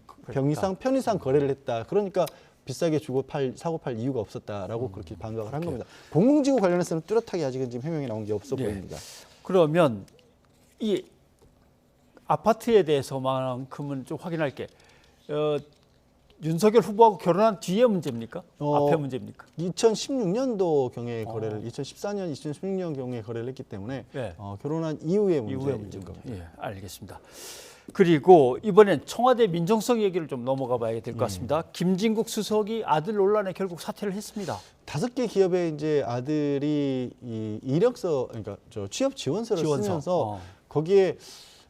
S6: 편의상 거래를 했다. 그러니까 비싸게 주고 사고 팔 이유가 없었다라고 그렇게 반박을 한 겁니다. 공공지구 관련해서는 뚜렷하게 아직은 지금 해명이 나온 게 없어 보입니다.
S1: 그러면 이 아파트에 대해서만큼은 좀 확인할게. 윤석열 후보하고 결혼한 뒤에 문제입니까? 앞에 문제입니까?
S6: 2016년도 경에 거래를 2014년, 2016년 경에 거래를 했기 때문에 결혼한 이후의 문제인 겁니다.
S1: 알겠습니다. 그리고 이번엔 청와대 민정수석 얘기를 좀 넘어가 봐야 될 것 같습니다. 김진국 수석이 아들 논란에 결국 사퇴를 했습니다.
S6: 5개 기업의 이제 아들이 이 이력서, 그러니까 취업 지원서를 쓰면서 거기에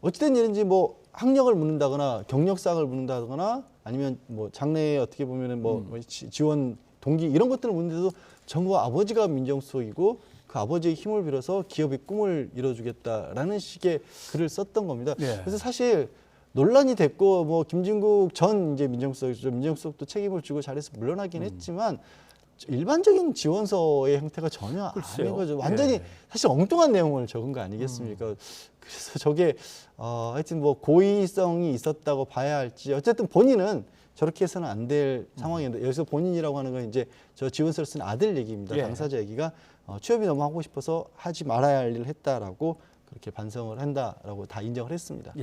S6: 어찌된 일인지 뭐 학력을 묻는다거나 경력사항을 묻는다거나 아니면 뭐 장래에 어떻게 보면은 뭐 지원 동기 이런 것들을 묻는데도 전부 아버지가 민정수석이고 그 아버지의 힘을 빌어서 기업의 꿈을 이뤄주겠다라는 식의 글을 썼던 겁니다. 그래서 사실 논란이 됐고 뭐 김진국 전 이제 민정수석도 책임을 지고 자리에서 물러나긴 했지만 일반적인 지원서의 형태가 전혀 아닌 거죠. 완전히 사실 엉뚱한 내용을 적은 거 아니겠습니까? 그래서 저게 하여튼 뭐 고의성이 있었다고 봐야 할지 어쨌든 본인은 저렇게 해서는 안 될 상황인데 여기서 본인이라고 하는 건 이제 저 지원서를 쓴 아들 얘기입니다. 당사자 얘기가 취업이 너무 하고 싶어서 하지 말아야 할 일을 했다라고 그렇게 반성을 한다라고 다 인정을 했습니다.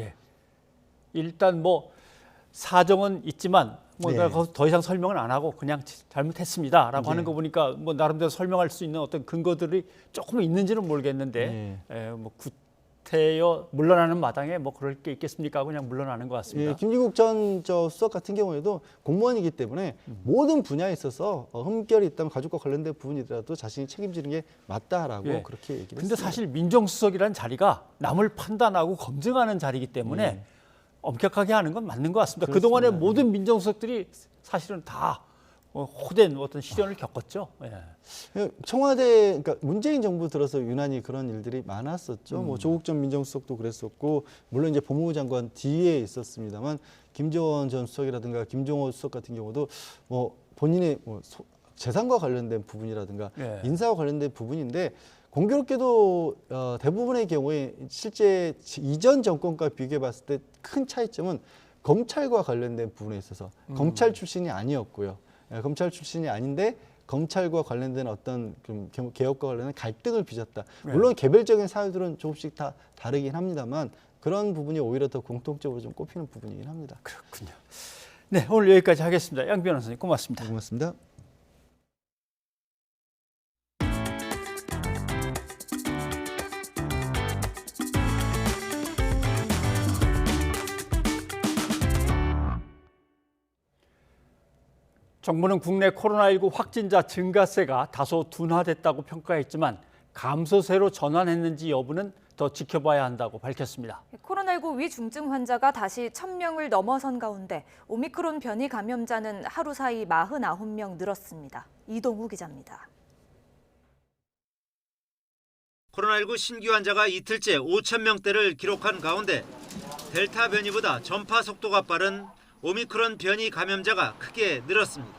S1: 일단 뭐 사정은 있지만 뭐 더 이상 설명을 안 하고 그냥 잘못했습니다라고 하는 거 보니까 뭐 나름대로 설명할 수 있는 어떤 근거들이 조금 있는지는 모르겠는데 뭐 구태여 물러나는 마당에 뭐 그럴 게 있겠습니까? 그냥 물러나는 것 같습니다.
S6: 김진국 전 수석 같은 경우에도 공무원이기 때문에 모든 분야에 있어서 흠결이 있다면 가족과 관련된 부분이더라도 자신이 책임지는 게 맞다라고 그렇게 얘기를 했습니다.
S1: 근데 사실 민정수석이라는 자리가 남을 판단하고 검증하는 자리이기 때문에 엄격하게 하는 건 맞는 것 같습니다. 그동안의 모든 민정수석들이 사실은 다 호된 어떤 시련을 겪었죠.
S6: 청와대, 그러니까 문재인 정부 들어서 유난히 그런 일들이 많았었죠. 뭐 조국 전 민정수석도 그랬었고, 물론 이제 법무부 장관 뒤에 있었습니다만, 김재원 전 수석이라든가 김종호 수석 같은 경우도 뭐 본인의 뭐 재산과 관련된 부분이라든가 인사와 관련된 부분인데, 공교롭게도 대부분의 경우에 실제 이전 정권과 비교해 봤을 때 큰 차이점은 검찰과 관련된 부분에 있어서 검찰 출신이 아니었고요. 검찰 출신이 아닌데 검찰과 관련된 어떤 좀 개혁과 관련된 갈등을 빚었다. 물론 개별적인 사유들은 조금씩 다 다르긴 합니다만 그런 부분이 오히려 더 공통적으로 좀 꼽히는 부분이긴 합니다.
S1: 그렇군요. 네, 오늘 여기까지 하겠습니다. 양 변호사님 고맙습니다.
S6: 고맙습니다.
S1: 정부는 국내 코로나19 확진자 증가세가 다소 둔화됐다고 평가했지만 감소세로 전환했는지 여부는 더 지켜봐야 한다고 밝혔습니다.
S2: 코로나19 위중증 환자가 다시 1,000명을 넘어선 가운데 오미크론 변이 감염자는 하루 사이 49명 늘었습니다. 이동우 기자입니다.
S10: 코로나19 신규 환자가 이틀째 5,000명대를 기록한 가운데 델타 변이보다 전파 속도가 빠른 오미크론 변이 감염자가 크게 늘었습니다.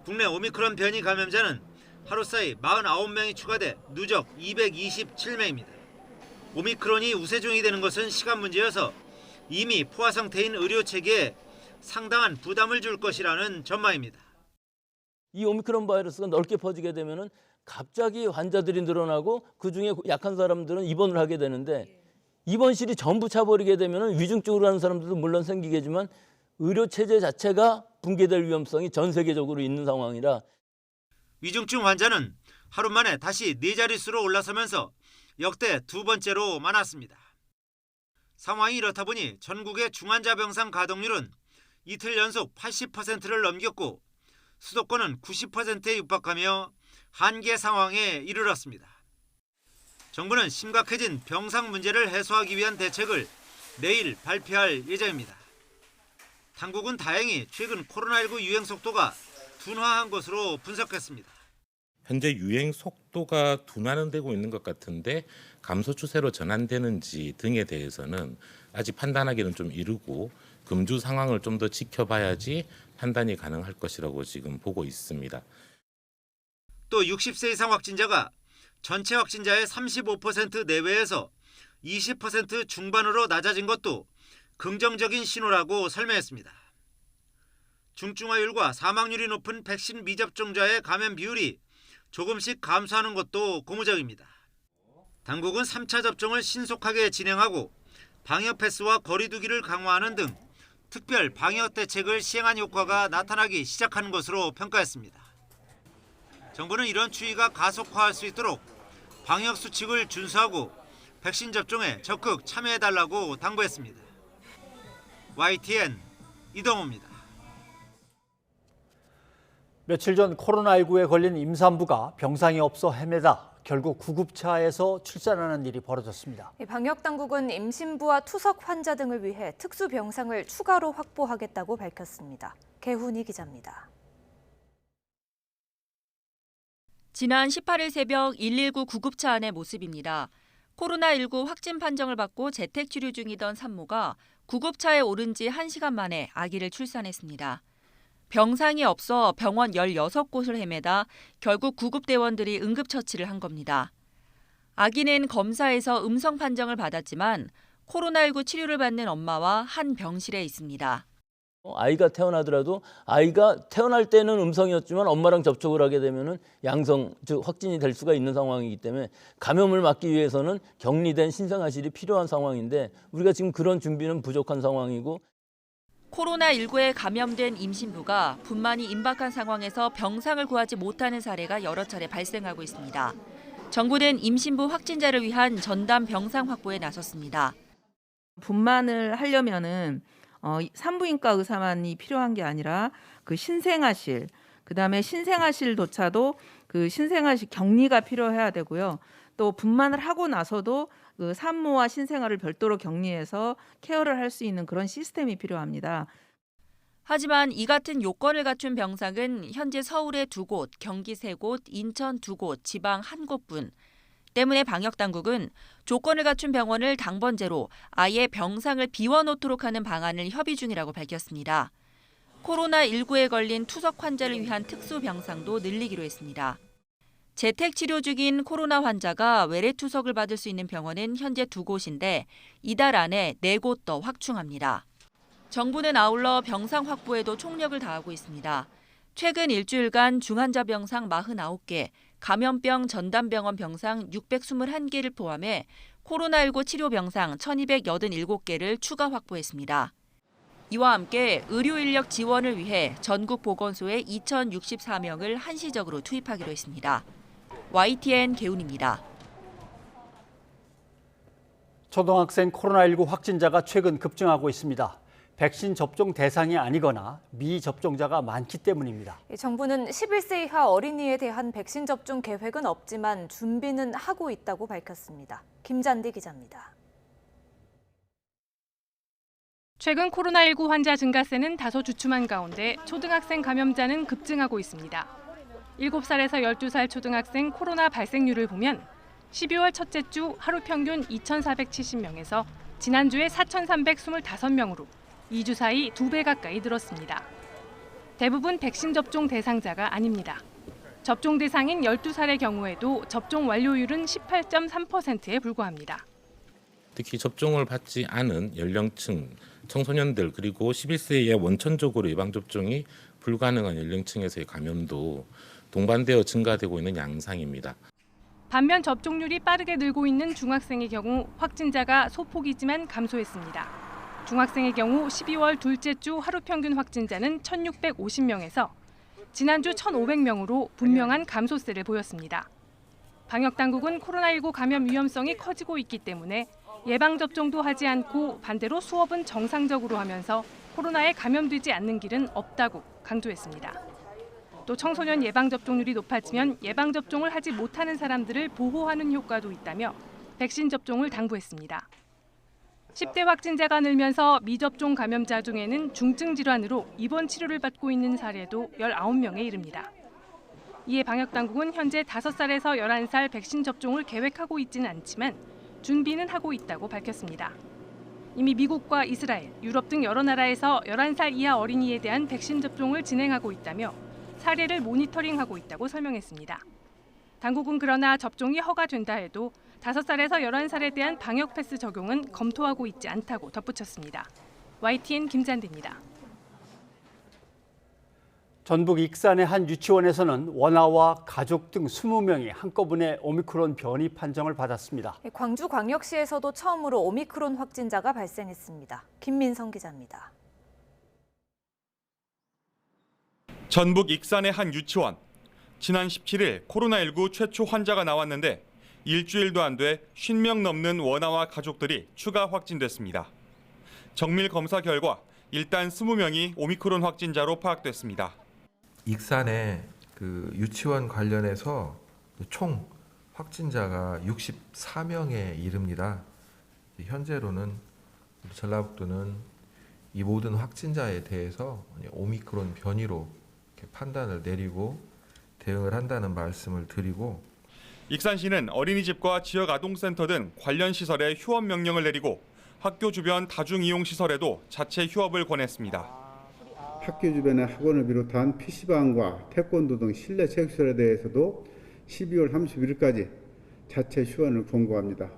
S10: 국내 오미크론 변이 감염자는 하루 사이 49명이 추가돼 누적 227명입니다. 오미크론이 우세종이 되는 것은 시간 문제여서 이미 포화 상태인 의료 체계에 상당한 부담을 줄 것이라는 전망입니다.
S11: 이 오미크론 바이러스가 넓게 퍼지게 되면은 갑자기 환자들이 늘어나고 그중에 약한 사람들은 입원을 하게 되는데 입원실이 전부 차버리게 되면은 위중증으로 하는 사람들도 물론 생기겠지만 의료 체제 자체가 붕괴될 위험성이 전 세계적으로 있는 상황이라
S10: 위중증 환자는 하루 만에 다시 4자릿수로 올라서면서 역대 2번째로 많았습니다. 상황이 이렇다 보니 전국의 중환자 병상 가동률은 이틀 연속 80%를 넘겼고 수도권은 90%에 육박하며 한계 상황에 이르렀습니다. 정부는 심각해진 병상 문제를 해소하기 위한 대책을 내일 발표할 예정입니다. 당국은 다행히 최근 코로나19 유행 속도가 둔화한 것으로 분석했습니다.
S12: 현재 유행 속도가 둔화되고 있는 것 같은데 감소 추세로 전환되는지 등에 대해서는 아직 판단하기는 좀 이르고 금주 상황을 좀 더 지켜봐야지 판단이 가능할 것이라고 지금 보고 있습니다.
S10: 또 60세 이상 확진자가 전체 확진자의 35% 내외에서 20% 중반으로 낮아진 것도 긍정적인 신호라고 설명했습니다. 중증화율과 사망률이 높은 백신 미접종자의 감염 비율이 조금씩 감소하는 것도 고무적입니다. 당국은 3차 접종을 신속하게 진행하고 방역 패스와 거리 두기를 강화하는 등 특별 방역 대책을 시행한 효과가 나타나기 시작한 것으로 평가했습니다. 정부는 이런 추이가 가속화할 수 있도록 방역 수칙을 준수하고 백신 접종에 적극 참여해달라고 당부했습니다. YTN 이동호입니다.
S1: 며칠 전 코로나19에 걸린 임산부가 병상이 없어 헤매다 결국 구급차에서 출산하는 일이 벌어졌습니다.
S2: 방역당국은 임신부와 투석 환자 등을 위해 특수병상을 추가로 확보하겠다고 밝혔습니다. 개훈이 기자입니다.
S14: 지난 18일 새벽 119 구급차 안의 모습입니다. 코로나19 확진 판정을 받고 재택 치료 중이던 산모가 구급차에 오른 지 1시간 만에 아기를 출산했습니다. 병상이 없어 병원 16곳을 헤매다 결국 구급대원들이 응급처치를 한 겁니다. 아기는 검사에서 음성 판정을 받았지만 코로나19 치료를 받는 엄마와 한 병실에 있습니다.
S11: 아이가 태어나더라도 아이가 태어날 때는 음성이었지만 엄마랑 접촉을 하게 되면은 양성, 즉 확진이 될 수가 있는 상황이기 때문에 감염을 막기 위해서는 격리된 신생아실이 필요한 상황인데 우리가 지금 그런 준비는 부족한 상황이고
S14: 코로나19에 감염된 임신부가 분만이 임박한 상황에서 병상을 구하지 못하는 사례가 여러 차례 발생하고 있습니다. 정부는 임신부 확진자를 위한 전담 병상 확보에 나섰습니다.
S15: 분만을 하려면은 산부인과 의사만이 필요한 게 아니라 그 신생아실, 그다음에 신생아실조차도 그 신생아실 격리가 필요해야 되고요. 또 분만을 하고 나서도 그 산모와 신생아를 별도로 격리해서 케어를 할 수 있는 그런 시스템이 필요합니다.
S14: 하지만 이 같은 요건을 갖춘 병상은 현재 서울에 2곳, 경기 3곳, 인천 2곳, 지방 1곳뿐. 때문에 방역당국은 조건을 갖춘 병원을 당번제로 아예 병상을 비워놓도록 하는 방안을 협의 중이라고 밝혔습니다. 코로나19에 걸린 투석 환자를 위한 특수병상도 늘리기로 했습니다. 재택치료 중인 코로나 환자가 외래 투석을 받을 수 있는 병원은 현재 2곳인데 이달 안에 4곳 더 확충합니다. 정부는 아울러 병상 확보에도 총력을 다하고 있습니다. 최근 일주일간 중환자 병상 49개, 감염병 전담병원 병상 621개를 포함해 코로나19 치료 병상 1287개를 추가 확보했습니다. 이와 함께 의료 인력 지원을 위해 전국 보건소에 2064명을 한시적으로 투입하기로 했습니다. YTN 개훈입니다.
S1: 초등학생 코로나19 확진자가 최근 급증하고 있습니다. 백신 접종 대상이 아니거나 미접종자가 많기 때문입니다.
S2: 정부는 11세 이하 어린이에 대한 백신 접종 계획은 없지만 준비는 하고 있다고 밝혔습니다. 김잔디 기자입니다.
S26: 최근 코로나19 환자 증가세는 다소 주춤한 가운데 초등학생 감염자는 급증하고 있습니다. 7살에서 12살 초등학생 코로나 발생률을 보면 12월 첫째 주 하루 평균 2,470명에서 지난주에 4,325명으로 2주 사이 2배 가까이 늘었습니다. 대부분 백신 접종 대상자가 아닙니다. 접종 대상인 12살의 경우에도 접종 완료율은 18.3%에 불과합니다.
S12: 특히 접종을 받지 않은 연령층, 청소년들 그리고 11세 이하 원천적으로 예방접종이 불가능한 연령층에서의 감염도 동반되어 증가되고 있는 양상입니다.
S26: 반면 접종률이 빠르게 늘고 있는 중학생의 경우 확진자가 소폭이지만 감소했습니다. 중학생의 경우 12월 둘째 주 하루 평균 확진자는 1,650명에서 지난주 1,500명으로 분명한 감소세를 보였습니다. 방역당국은 코로나19 감염 위험성이 커지고 있기 때문에 예방접종도 하지 않고 반대로 수업은 정상적으로 하면서 코로나에 감염되지 않는 길은 없다고 강조했습니다. 또 청소년 예방접종률이 높아지면 예방접종을 하지 못하는 사람들을 보호하는 효과도 있다며 백신 접종을 당부했습니다. 10대 확진자가 늘면서 미접종 감염자 중에는 중증 질환으로 입원 치료를 받고 있는 사례도 19명에 이릅니다. 이에 방역당국은 현재 5살에서 11살 백신 접종을 계획하고 있지는 않지만 준비는 하고 있다고 밝혔습니다. 이미 미국과 이스라엘, 유럽 등 여러 나라에서 11살 이하 어린이에 대한 백신 접종을 진행하고 있다며 사례를 모니터링하고 있다고 설명했습니다. 당국은 그러나 접종이 허가된다 해도 5살에서 11살에 대한 방역 패스 적용은 검토하고 있지 않다고 덧붙였습니다. YTN 김잔디입니다.
S1: 전북 익산의 한 유치원에서는 원아와 가족 등 20명이 한꺼번에 오미크론 변이 판정을 받았습니다.
S2: 광주광역시에서도 처음으로 오미크론 확진자가 발생했습니다. 김민성 기자입니다.
S5: 전북 익산의 한 유치원. 지난 17일 코로나19 최초 환자가 나왔는데 일주일도 안 돼 50명 넘는 원아와 가족들이 추가 확진됐습니다. 정밀 검사 결과 일단 20명이 오미크론 확진자로 파악됐습니다.
S9: 익산의 유치원 관련해서 총 확진자가 64명에 이릅니다. 현재로는 전라북도는 이 모든 확진자에 대해서 오미크론 변이로 판단을 내리고 대응을 한다는 말씀을 드리고,
S5: 익산시는 어린이집과 지역아동센터 등 관련 시설에 휴업 명령을 내리고 학교 주변 다중이용시설에도 자체 휴업을 권했습니다.
S13: 학교 주변의 학원을 비롯한 PC방과 태권도 등 실내 체육시설에 대해서도 12월 31일까지 자체 휴원을 권고합니다.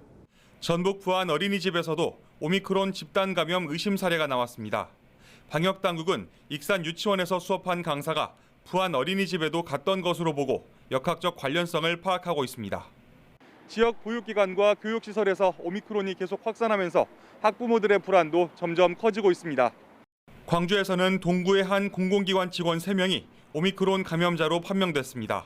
S5: 전북 부안 어린이집에서도 오미크론 집단 감염 의심 사례가 나왔습니다. 방역당국은 익산 유치원에서 수업한 강사가 부안 어린이집에도 갔던 것으로 보고 역학적 관련성을 파악하고 있습니다. 지역 보육기관과 교육시설에서 오미크론이 계속 확산하면서 학부모들의 불안도 점점 커지고 있습니다. 광주에서는 동구의 한 공공기관 직원 3명이 오미크론 감염자로 판명됐습니다.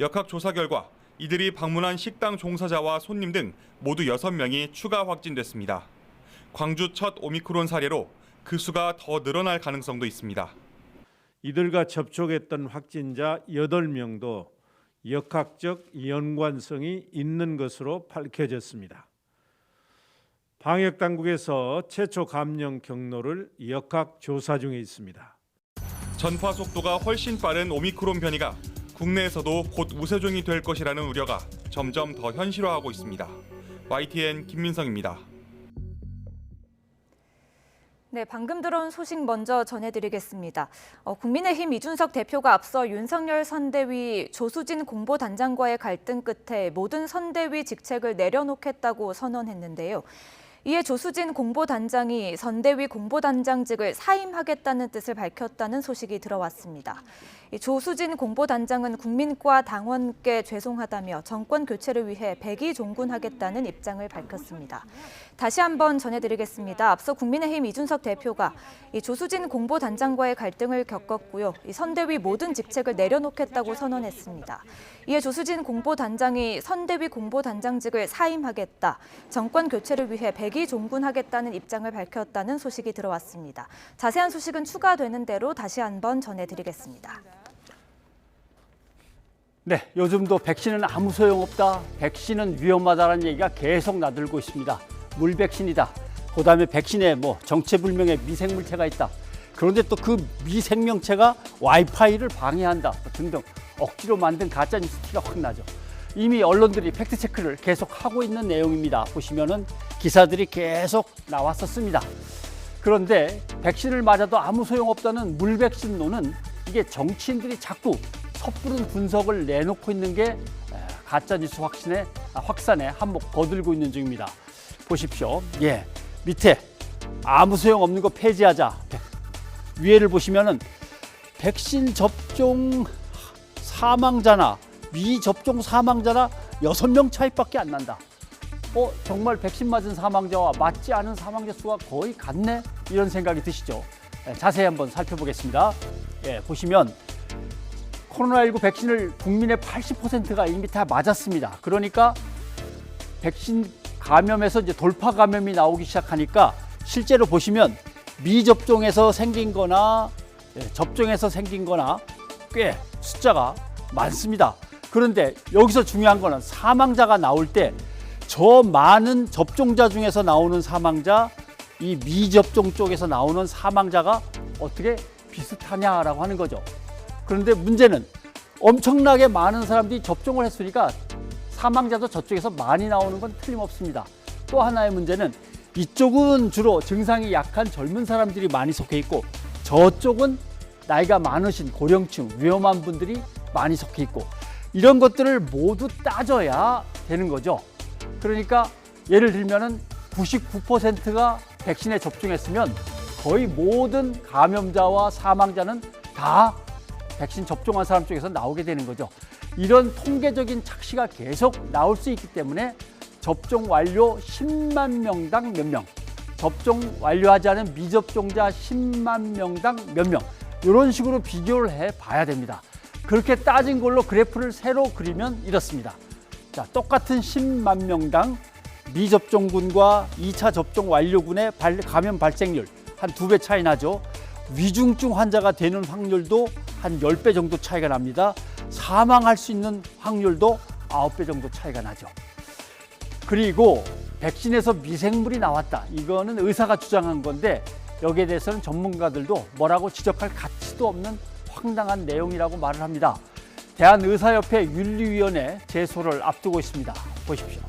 S5: 역학조사 결과 이들이 방문한 식당 종사자와 손님 등 모두 6명이 추가 확진됐습니다. 광주 첫 오미크론 사례로 그 수가 더 늘어날 가능성도 있습니다.
S25: 이들과 접촉했던 확진자 8명도 역학적 연관성이 있는 것으로 밝혀졌습니다. 방역당국에서 최초 감염 경로를 역학 조사 중에 있습니다.
S5: 전파 속도가 훨씬 빠른 오미크론 변이가 국내에서도 곧 우세종이 될 것이라는 우려가 점점 더 현실화하고 있습니다. YTN 김민성입니다.
S2: 네, 방금 들어온 소식 먼저 전해드리겠습니다. 국민의힘 이준석 대표가 앞서 윤석열 선대위 조수진 공보단장과의 갈등 끝에 모든 선대위 직책을 내려놓겠다고 선언했는데요. 이에 조수진 공보단장이 선대위 공보단장직을 사임하겠다는 뜻을 밝혔다는 소식이 들어왔습니다. 조수진 공보단장은 국민과 당원께 죄송하다며 정권 교체를 위해 백의종군하겠다는 입장을 밝혔습니다. 다시 한번 전해드리겠습니다. 앞서 국민의힘 이준석 대표가 조수진 공보단장과의 갈등을 겪었고요. 선대위 모든 직책을 내려놓겠다고 선언했습니다. 이에 조수진 공보단장이 선대위 공보단장직을 사임하겠다, 정권 교체를 위해 백의종군하겠다는 입장을 밝혔다는 소식이 들어왔습니다. 자세한 소식은 추가되는 대로 다시 한번 전해드리겠습니다.
S1: 네, 요즘도 백신은 아무 소용없다, 백신은 위험하다는 얘기가 계속 나들고 있습니다. 물백신이다, 그다음에 백신에 정체불명의 미생물체가 있다. 그런데 또 그 미생명체가 와이파이를 방해한다 등등 억지로 만든 가짜뉴스 티가 확 나죠. 이미 언론들이 팩트체크를 계속 하고 있는 내용입니다. 보시면은 기사들이 계속 나왔었습니다. 그런데 백신을 맞아도 아무 소용없다는 물백신론은 이게 정치인들이 자꾸 섣부른 분석을 내놓고 있는 게 가짜뉴스 확산에 한몫 거들고 있는 중입니다. 보십시오. 예, 밑에 아무 소용없는 거 폐지하자. 위에를 보시면은 백신 접종 사망자나 미접종 사망자나 6명 차이밖에 안 난다. 정말 백신 맞은 사망자와 맞지 않은 사망자 수가 거의 같네? 이런 생각이 드시죠? 자세히 한번 살펴보겠습니다. 예, 보시면 코로나19 백신을 국민의 80%가 이미 다 맞았습니다. 그러니까 백신 감염에서 이제 돌파 감염이 나오기 시작하니까 실제로 보시면 미접종에서 생긴 거나 접종에서 생긴 거나 꽤 숫자가 많습니다. 그런데 여기서 중요한 거는 사망자가 나올 때 저 많은 접종자 중에서 나오는 사망자, 이 미접종 쪽에서 나오는 사망자가 어떻게 비슷하냐라고 하는 거죠. 그런데 문제는 엄청나게 많은 사람들이 접종을 했으니까 사망자도 저쪽에서 많이 나오는 건 틀림없습니다. 또 하나의 문제는 이쪽은 주로 증상이 약한 젊은 사람들이 많이 속해 있고 저쪽은 나이가 많으신 고령층, 위험한 분들이 많이 속해 있고 이런 것들을 모두 따져야 되는 거죠. 그러니까 예를 들면은 99%가 백신에 접종했으면 거의 모든 감염자와 사망자는 다 백신 접종한 사람 쪽에서 나오게 되는 거죠. 이런 통계적인 착시가 계속 나올 수 있기 때문에 접종 완료 10만 명당 몇 명, 접종 완료하지 않은 미접종자 10만 명당 몇 명, 이런 식으로 비교를 해봐야 됩니다. 그렇게 따진 걸로 그래프를 새로 그리면 이렇습니다. 자, 똑같은 10만 명당 미접종군과 2차 접종 완료군의 감염 발생률 한 2배 차이 나죠. 위중증 환자가 되는 확률도 한 10배 정도 차이가 납니다. 사망할 수 있는 확률도 9배 정도 차이가 나죠. 그리고 백신에서 미생물이 나왔다. 이거는 의사가 주장한 건데 여기에 대해서는 전문가들도 뭐라고 지적할 가치도 없는 황당한 내용이라고 말을 합니다. 대한의사협회 윤리위원회 제소를 앞두고 있습니다. 보십시오.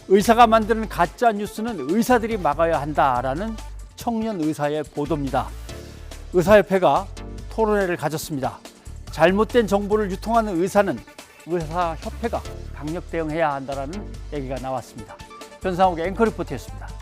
S1: 의사가 만드는 가짜 뉴스는 의사들이 막아야 한다라는 청년 의사의 보도입니다. 의사협회가 토론회를 가졌습니다. 잘못된 정보를 유통하는 의사는 의사협회가 강력 대응해야 한다라는 얘기가 나왔습니다. 변상욱의 앵커 리포트였습니다.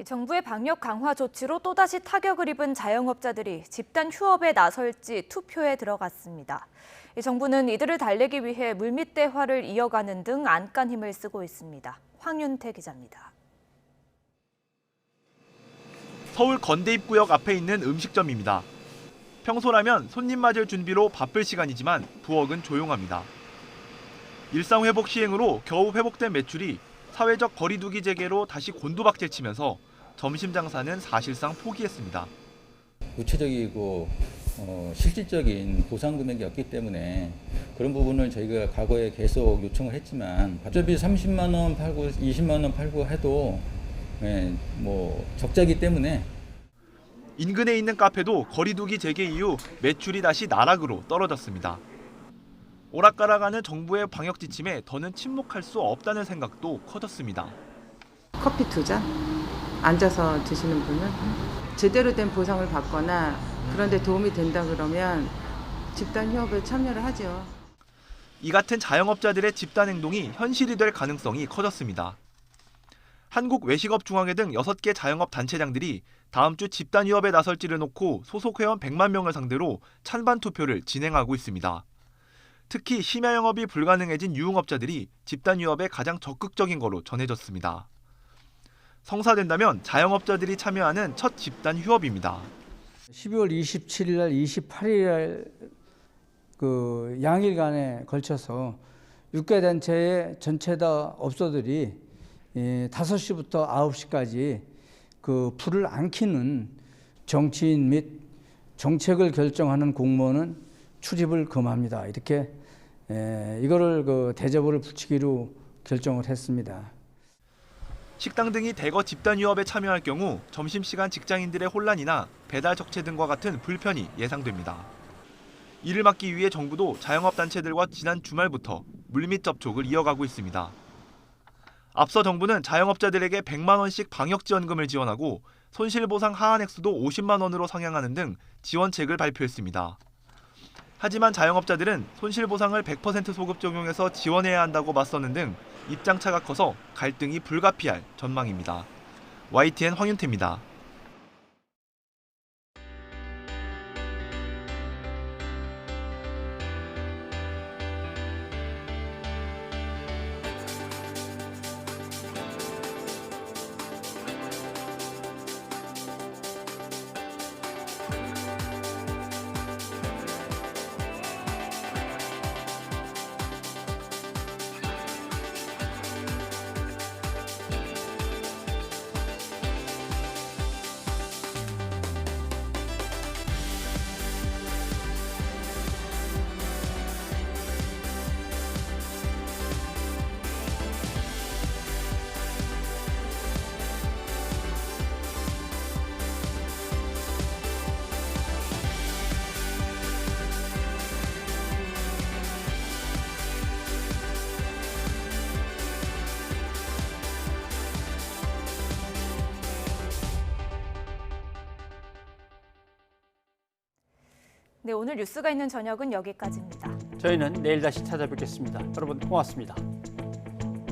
S2: 정부의 방역 강화 조치로 또다시 타격을 입은 자영업자들이 집단 휴업에 나설지 투표에 들어갔습니다. 정부는 이들을 달래기 위해 물밑 대화를 이어가는 등 안간 힘을 쓰고 있습니다. 황윤태 기자입니다.
S4: 서울 건대입구역 앞에 있는 음식점입니다. 평소라면 손님 맞을 준비로 바쁠 시간이지만 부엌은 조용합니다. 일상 회복 시행으로 겨우 회복된 매출이 사회적 거리두기 재개로 다시 곤두박질 치면서 점심 장사는 사실상 포기했습니다.
S16: 구체적이고 실질적인 보상 금액이 없기 때문에 그런 부분을 저희가 과거에 계속 요청을 했지만 어차피 30만 원 팔고 20만 원 팔고 해도 적자기 때문에
S4: 인근에 있는 카페도 거리두기 재개 이후 매출이 다시 나락으로 떨어졌습니다. 오락가락하는 정부의 방역 지침에 더는 침묵할 수 없다는 생각도 커졌습니다.
S15: 커피 2잔 앉아서 드시는 분은 제대로 된 보상을 받거나 그런 데 도움이 된다 그러면 집단 휴업에 참여를 하죠.
S4: 이 같은 자영업자들의 집단 행동이 현실이 될 가능성이 커졌습니다. 한국외식업중앙회 등 6개 자영업 단체장들이 다음 주 집단 휴업에 나설지를 놓고 소속 회원 100만 명을 상대로 찬반 투표를 진행하고 있습니다. 특히 심야 영업이 불가능해진 유흥업자들이 집단 휴업에 가장 적극적인 거로 전해졌습니다. 성사된다면 자영업자들이 참여하는 첫 집단 휴업입니다.
S17: 12월 27일 날 28일 날 양일간에 걸쳐서 6개 단체의 전체 다 업소들이 5시부터 9시까지 불을 안 켜는 정치인 및 정책을 결정하는 공무원은 출입을 금합니다. 이렇게 이거를 대접을 붙이기로 결정을 했습니다.
S4: 식당 등이 대거 집단 휴업에 참여할 경우 점심시간 직장인들의 혼란이나 배달 적체 등과 같은 불편이 예상됩니다. 이를 막기 위해 정부도 자영업단체들과 지난 주말부터 물밑 접촉을 이어가고 있습니다. 앞서 정부는 자영업자들에게 100만 원씩 방역지원금을 지원하고 손실보상 하한 액수도 50만 원으로 상향하는 등 지원책을 발표했습니다. 하지만 자영업자들은 손실보상을 100% 소급 적용해서 지원해야 한다고 맞서는 등 입장차가 커서 갈등이 불가피할 전망입니다. YTN 황윤태입니다.
S2: 네, 오늘 뉴스가 있는 저녁은 여기까지입니다.
S1: 저희는 내일 다시 찾아뵙겠습니다. 여러분 고맙습니다.